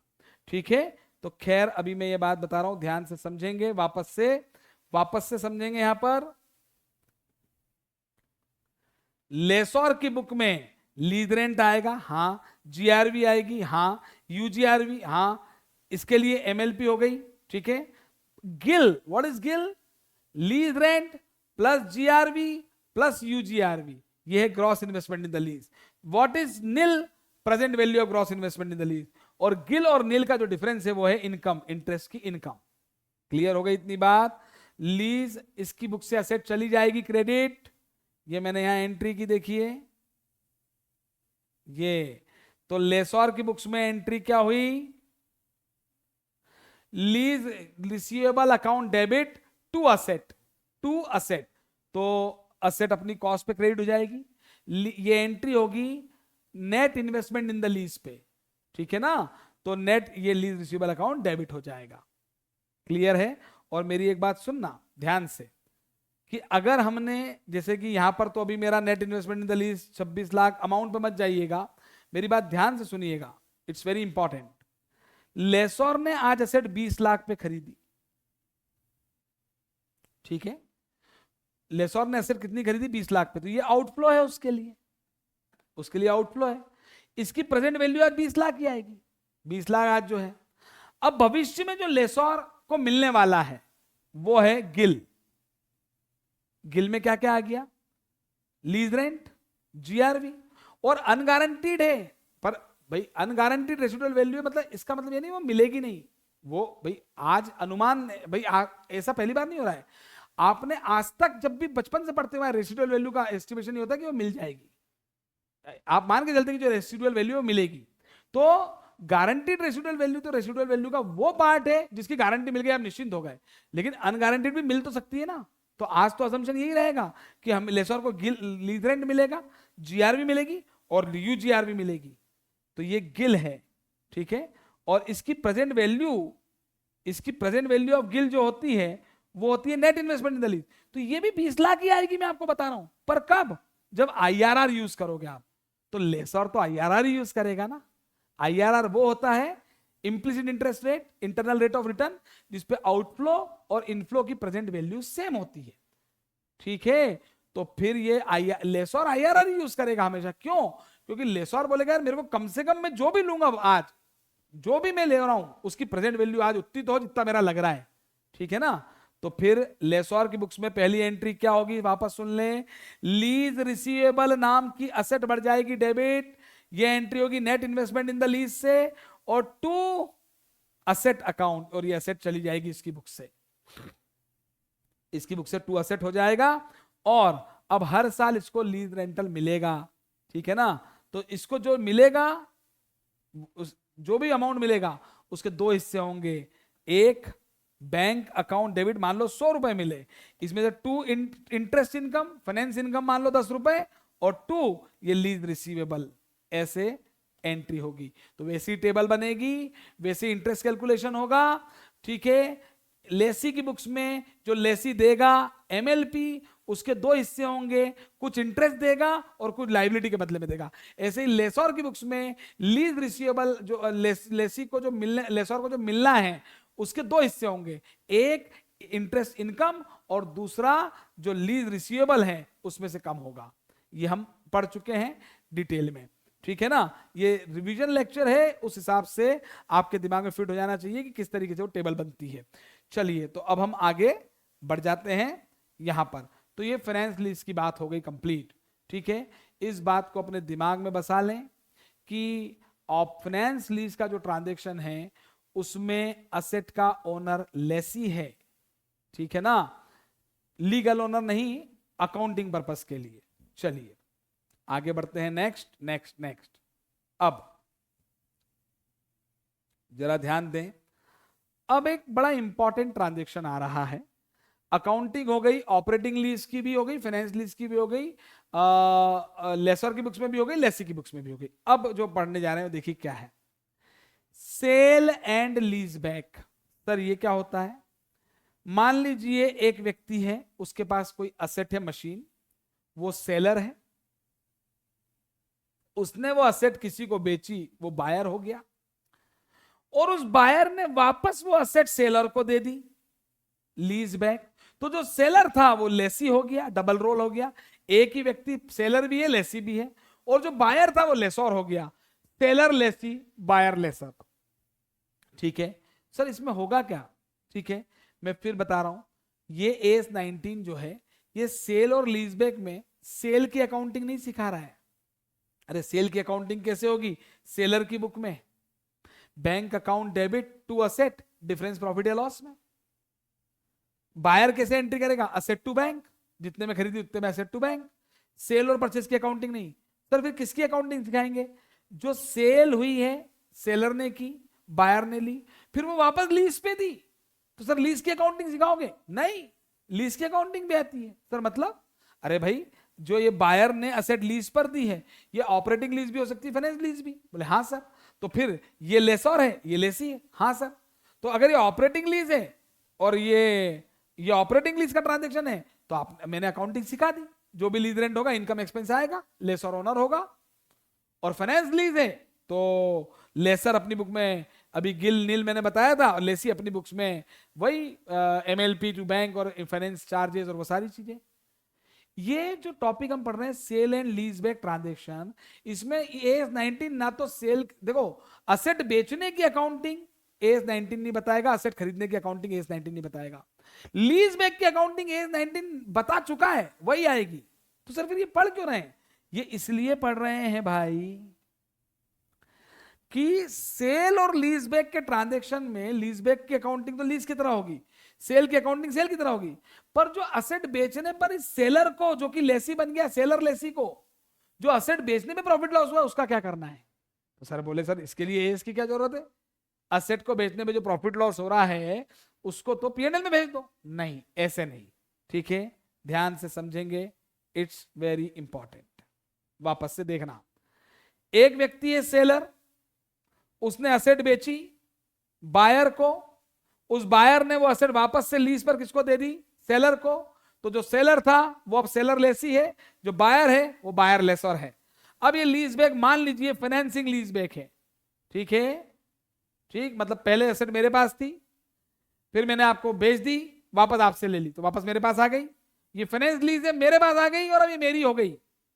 ठीक है। तो खैर अभी मैं ये बात बता रहा हूं, ध्यान से समझेंगे, वापस से समझेंगे। यहां पर लेसर की बुक में लीज रेंट आएगा, हाँ, जीआरवी आएगी, हाँ, यूजीआरवी, हाँ, इसके लिए एमएलपी हो गई, ठीक है। Gill, what is Gill, lease rent plus GRV plus UGRV, ये है gross investment in the lease. What is nil, present value of gross investment in the lease. और गिल और नील का जो डिफरेंस है वो है इनकम, इंटरेस्ट की इनकम। क्लियर हो गई इतनी बात। लीज इसकी बुक से एसेट चली जाएगी क्रेडिट, ये मैंने यहां एंट्री की देखिए, ये तो लेसर की बुक्स में एंट्री क्या हुई, lease receivable account debit to asset, तो असेट अपनी कॉस्ट पे क्रेडिट हो जाएगी। ये एंट्री होगी net investment in the lease पे, ठीक है ना। तो नेट ये लीज रिसीवेबल अकाउंट डेबिट हो जाएगा। क्लियर है। और मेरी एक बात सुनना ध्यान से कि अगर हमने, जैसे कि यहां पर तो अभी मेरा net investment in the lease 26 lakh, amount पे मत जाइएगा, मेरी बात ध्यान से सुनिएगा, इट्स वेरी इंपॉर्टेंट। लेसोर ने आज एसेट 20 लाख पे खरीदी, ठीक है, लेसोर ने एसेट कितनी खरीदी? 20 लाख पे, तो ये आउटफ्लो है उसके लिए आउटफ्लो है। इसकी प्रेजेंट वैल्यू आज 20 लाख की आएगी, 20 लाख आज जो है। अब भविष्य में जो लेसोर को मिलने वाला है वो है गिल। गिल में क्या क्या आ गया? लीज रेंट, जीआरवी, और अनगारंटीड है। पर भाई अनगारंटीड रेसिडुअल वैल्यू है, मतलब इसका मतलब ये नहीं वो मिलेगी नहीं, वो भाई आज अनुमान, भाई ऐसा पहली बार नहीं हो रहा है। आपने आज तक जब भी बचपन से पढ़ते हुए रेसिडुअल वैल्यू का एस्टिमेशन नहीं होता कि वो मिल जाएगी, आप मान के चलते कि जो रेसिडुअल वैल्यू मिलेगी। तो गारंटीड रेसिडुअल वैल्यू, तो रेसिडुअल वैल्यू का वो पार्ट है जिसकी गारंटी मिल गई, आप निश्चिंत हो गए। लेकिन अनगारंटीड भी मिल तो सकती है ना, तो आज तो असम्पशन यही रहेगा कि हम लेसर को लीज रेंट मिलेगा, जीआरवी मिलेगी और यूजीआरवी मिलेगी। तो ये गिल है, ठीक है। और इसकी प्रेजेंट वैल्यू ऑफ गिल जो होती है वो होती है net investment in the lease. तो ये भी 20 लाख ही आएगी, मैं आपको बता रहा हूं। पर कब? जब आईआरआर यूज करोगे आप, तो लेसर तो आईआरआर यूज करेगा ना। आईआरआर वो होता है implicit interest rate, internal rate of return, जिसपे आउटफ्लो और इनफ्लो की प्रेजेंट वैल्यू सेम होती है, ठीक है। तो फिर ये लेसर आईआरआर यूज करेगा हमेशा। क्यों? क्योंकि लेसर बोलेगा यार मेरे को कम से कम मैं जो भी लूंगा आज, जो भी मैं ले रहा हूं उसकी प्रेजेंट वैल्यू आज उतनी तो हो जितना मेरा लग रहा है, ठीक है ना। तो फिर लेसर की बुक्स में पहली एंट्री क्या होगी? वापस सुन लें, लीज रिसीवेबल नाम की असेट बढ़ जाएगी, डेबिट। ये एंट्री होगी net investment in the lease से, और टू असेट अकाउंट, और ये असेट चली जाएगी इसकी बुक से, इसकी बुक से टू असेट हो जाएगा। और अब हर साल इसको लीज रेंटल मिलेगा, ठीक है ना। तो इसको जो मिलेगा, जो भी अमाउंट मिलेगा उसके दो हिस्से होंगे। एक बैंक अकाउंट डेबिट, मान लो 100 रुपए मिले, इसमें से 2 इंटरेस्ट इनकम, फाइनेंस इनकम मान लो 10 रुपए, और 2 ये लीज रिसीवेबल। ऐसे एंट्री होगी, तो वैसी टेबल बनेगी, वैसे इंटरेस्ट कैलकुलेशन होगा, ठीक है। लेसी की बुक्स में जो लेसी देगा एमएलपी, उसके दो हिस्से होंगे, कुछ इंटरेस्ट देगा और कुछ लाइबिलिटी के बदले में देगा। ऐसे ही लेसर की बुक्स में लीज रिसीवेबल जो लेसी को जो मिलने, लेसर को जो मिलना है, उसके दो हिस्से होंगे, एक इंटरेस्ट इनकम और दूसरा जो लीज रिसीवेबल है उसमें से कम होगा। ये हम पढ़ चुके हैं डिटेल में, ठीक है ना। ये रिवीजन लेक्चर है, उस हिसाब से आपके दिमाग में फिट हो जाना चाहिए कि किस तरीके से वो टेबल बनती है। चलिए, तो अब हम आगे बढ़ जाते हैं यहां पर। तो ये फाइनेंस लीज की बात हो गई कंप्लीट, ठीक है। इस बात को अपने दिमाग में बसा लें कि फाइनेंस लीज का जो ट्रांजैक्शन है उसमें असेट का ओनर लेसी है, ठीक है ना, लीगल ओनर नहीं, अकाउंटिंग पर्पस के लिए। चलिए आगे बढ़ते हैं। नेक्स्ट अब जरा ध्यान दें, अब एक बड़ा इंपॉर्टेंट ट्रांजैक्शन आ रहा है। अकाउंटिंग हो गई, ऑपरेटिंग लीज की भी हो गई, फाइनेंस लीज की भी हो गई, लेसर की बुक्स में भी हो गई, लेसी की बुक्स में भी हो गई। अब जो पढ़ने जा रहे हैं देखिए क्या है, sale and lease back. Sir ये क्या होता है? मान लीजिए एक व्यक्ति है, उसके पास कोई असेट है, मशीन, वो सेलर है, उसने वो असेट किसी को बेची, वो बायर हो गया, और उस बायर ने वापस वो असेट सेलर को दे दी, लीज बैक। तो जो सेलर था वो लेसी हो गया, डबल रोल हो गया, एक ही व्यक्ति सेलर भी है, लेसी भी है, और जो बायर था वो लेसर हो गया, सेलर लेसी, बायर लेसर, ठीक है। सर इसमें होगा क्या? ठीक है, मैं फिर बता रहा हूं, ये एस 19 जो है ये सेल और लीज बैक में सेल की अकाउंटिंग नहीं सिखा रहा है। अरे सेल की अकाउंटिंग कैसे होगी? सेलर की बुक में bank account debit to asset, difference profit या लॉस में। बायर कैसे एंट्री करेगा? असेट टू बैंक, जितने में खरीदी उतने में असेट टू बैंक। सेल और परचेज की अकाउंटिंग नहीं। सर फिर किसकी अकाउंटिंग सिखाएंगे? जो सेल हुई है, सेलर ने की, बायर ने ली, फिर वो वापस लीज पे दी, तो सर लीज की अकाउंटिंग सिखाओगे? नहीं, लीज की अकाउंटिंग भी आती है। सर मतलब? अरे भाई जो ये बायर ने असेट लीज पर दी है, ये ऑपरेटिंग लीज भी हो सकती है, फाइनेंस लीज भी। बोले हाँ सर। तो फिर ये लेसर है, ये लेसी है। हाँ सर। तो अगर ये ऑपरेटिंग लीज है और ये ऑपरेटिंग लीज का ट्रांजैक्शन है, तो आप मैंने अकाउंटिंग सिखा दी, जो भी लीज रेंट होगा इनकम एक्सपेंस आएगा, लेसर ओनर होगा। और फाइनेंस लीज है तो लेसर अपनी बुक में अभी गिल नील मैंने बताया था, और लेसी अपनी बुक्स में वही एमएलपी टू बैंक और फाइनेंस चार्जेस और वो सारी चीजें। ये जो टॉपिक हम पढ़ रहे हैं sale and lease back transaction, इसमें एस 19 ना तो सेल, देखो असेट बेचने की अकाउंटिंग एस 19 नहीं बताएगा, असेट खरीदने की अकाउंटिंग एस 19 नहीं बताएगा, लीज बैक की अकाउंटिंग एस 19 बता चुका है, वही आएगी। तो सर फिर ये पढ़ क्यों रहे हैं? ये इसलिए पढ़ रहे हैं भाई कि सेल और लीज बैक के ट्रांजेक्शन में लीज बैक की अकाउंटिंग तो लीज की तरह होगी, सेल की अकाउंटिंग सेल की तरह होगी, पर जो असेट बेचने पर इस सेलर को, जो कि लेसी बन गया, सेलर लेसी को जो असेट बेचने में प्रॉफिट लॉस हुआ उसका क्या करना है? तो सर बोले सर इसके लिए इसकी क्या जरूरत है? असेट को बेचने में जो प्रॉफिट लॉस हो रहा है उसको तो पीएनएल में भेज दो। नहीं, ऐसे नहीं, ठीक है, ध्यान से समझेंगे, इट्स वेरी इंपॉर्टेंट। वापस से देखना, एक व्यक्ति है सेलर, उसने असेट बेची बायर को, उस बायर ने वो असेट वापस से लीज पर किसको दे दी? सेलर को। तो जो सेलर था वो अब सेलर लेसी है, जो बायर है वो बायर लेसर है। अब ये लीज बैक मान लीजिए फाइनेंसिंग लीज बैक है, ठीक है, ठीक, मतलब पहले असेट मेरे पास थी, फिर मैंने आपको बेच दी, वापस आपसे ले ली, तो वापस मेरे पास आ गई। ये फाइनेंस लीज है, मेरे पास आ गई और अब ये मेरी हो गई।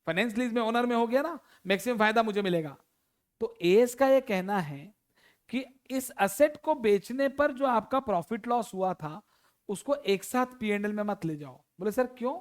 फाइनेंस लीज में ओनर में हो गया ना, मैक्सिमम फायदा मुझे मिलेगा। तो एस का ये कहना है कि इस असेट को बेचने पर जो आपका प्रॉफिट लॉस हुआ था उसको एक साथ पीएनएल में मत ले जाओ। बोले सर क्यों?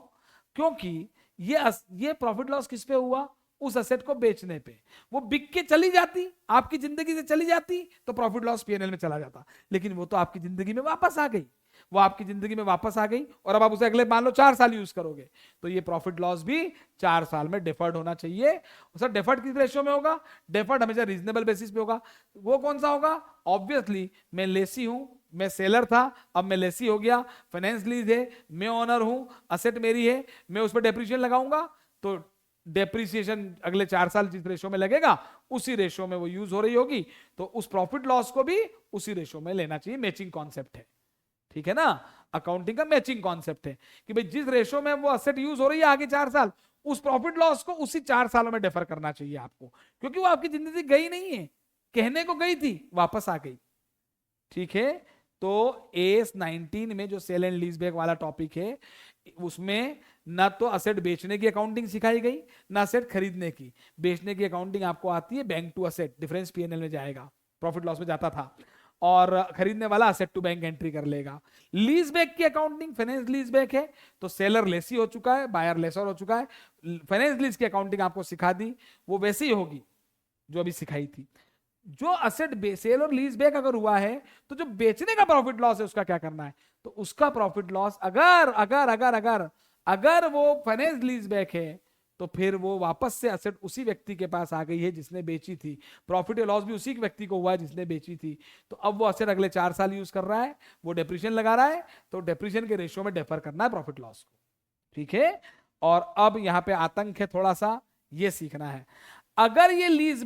क्योंकि ये प्रॉफिट लॉस किस पे हुआ? उस असेट को बेचने पे। वो बिक के चली जाती, आपकी जिंदगी से चली जाती, तो प्रॉफिट लॉस पीएनएल में चला जाता, लेकिन वो तो आपकी जिंदगी में वापस आ गई, वो आपकी जिंदगी में वापस आ गई और अब आप उसे अगले मान लो 4 साल यूज करोगे, तो ये प्रॉफिट लॉस भी 4 साल में डिफर्ड होना चाहिए। सर डिफर्ड किस रेशियो में होगा? डिफर्ड हमेशा रीजनेबल बेसिस पे होगा। वो कौन सा होगा? ऑब्वियसली मैं लेसी हूं, मैं सेलर था, अब मैं लेसी हो गया, फाइनेंस लीज है, मैं ओनर हूं, असेट मेरी है, मैं उस पर डेप्रिसिएशन लगाऊंगा, तो डेप्रिसिएशन अगले 4 साल जिस रेशियो में लगेगा उसी रेशियो में वो यूज हो रही होगी, तो उस प्रॉफिट लॉस को भी उसी रेशियो में लेना चाहिए। मैचिंग कॉन्सेप्ट है, ठीक है ना, अकाउंटिंग का मैचिंग कॉन्सेप्ट है कि भाई जिस रेशियो में वो असेट यूज हो रही है आगे 4 साल, उस प्रॉफिट लॉस को उसी 4 सालों में डिफर करना चाहिए आपको, क्योंकि वो आपकी जिंदगी गई नहीं है, कहने को गई थी, वापस आ गई, ठीक है। तो एस 19 में जो सेल एंड लीज बैक वाला टॉपिक है उसमें ना तो असेट बेचने की अकाउंटिंग सिखाई गई, ना असेट खरीदने की। बेचने की अकाउंटिंग आपको आती है bank to asset, difference PNL में जाएगा, प्रॉफिट लॉस में जाता था, और खरीदने वाला असेट टू बैंक एंट्री कर लेगा। लीज बैक की अकाउंटिंग फाइनेंस लीज बैक है, तो सेलर लेसी हो चुका है, बायर लेसर हो चुका है, फाइनेंस लीज की अकाउंटिंग आपको सिखा दी, वो वैसे ही होगी जो अभी सिखाई थी। जो असेट सेल और लीज बैक अगर हुआ है तो जो बेचने का प्रॉफिट लॉस है उसका क्या करना है? तो उसका प्रॉफिट लॉस अगर अगर अगर अगर अगर वो फाइनेंस लीज बैक है तो फिर वो वापस से असेट उसी व्यक्ति के पास आ गई है जिसने बेची थी, प्रॉफिट या लॉस भी उसी व्यक्ति को हुआ है जिसने बेची थी, तो अब वो असेट अगले 4 साल यूज कर रहा है, वो डेप्रिसिएशन लगा रहा है, तो डेप्रिसिएशन के रेशियो में डेफर करना है प्रॉफिट लॉस को, ठीक है। और अब यहां पे आतंक है थोड़ा सा, ये सीखना है, अगर ये लीज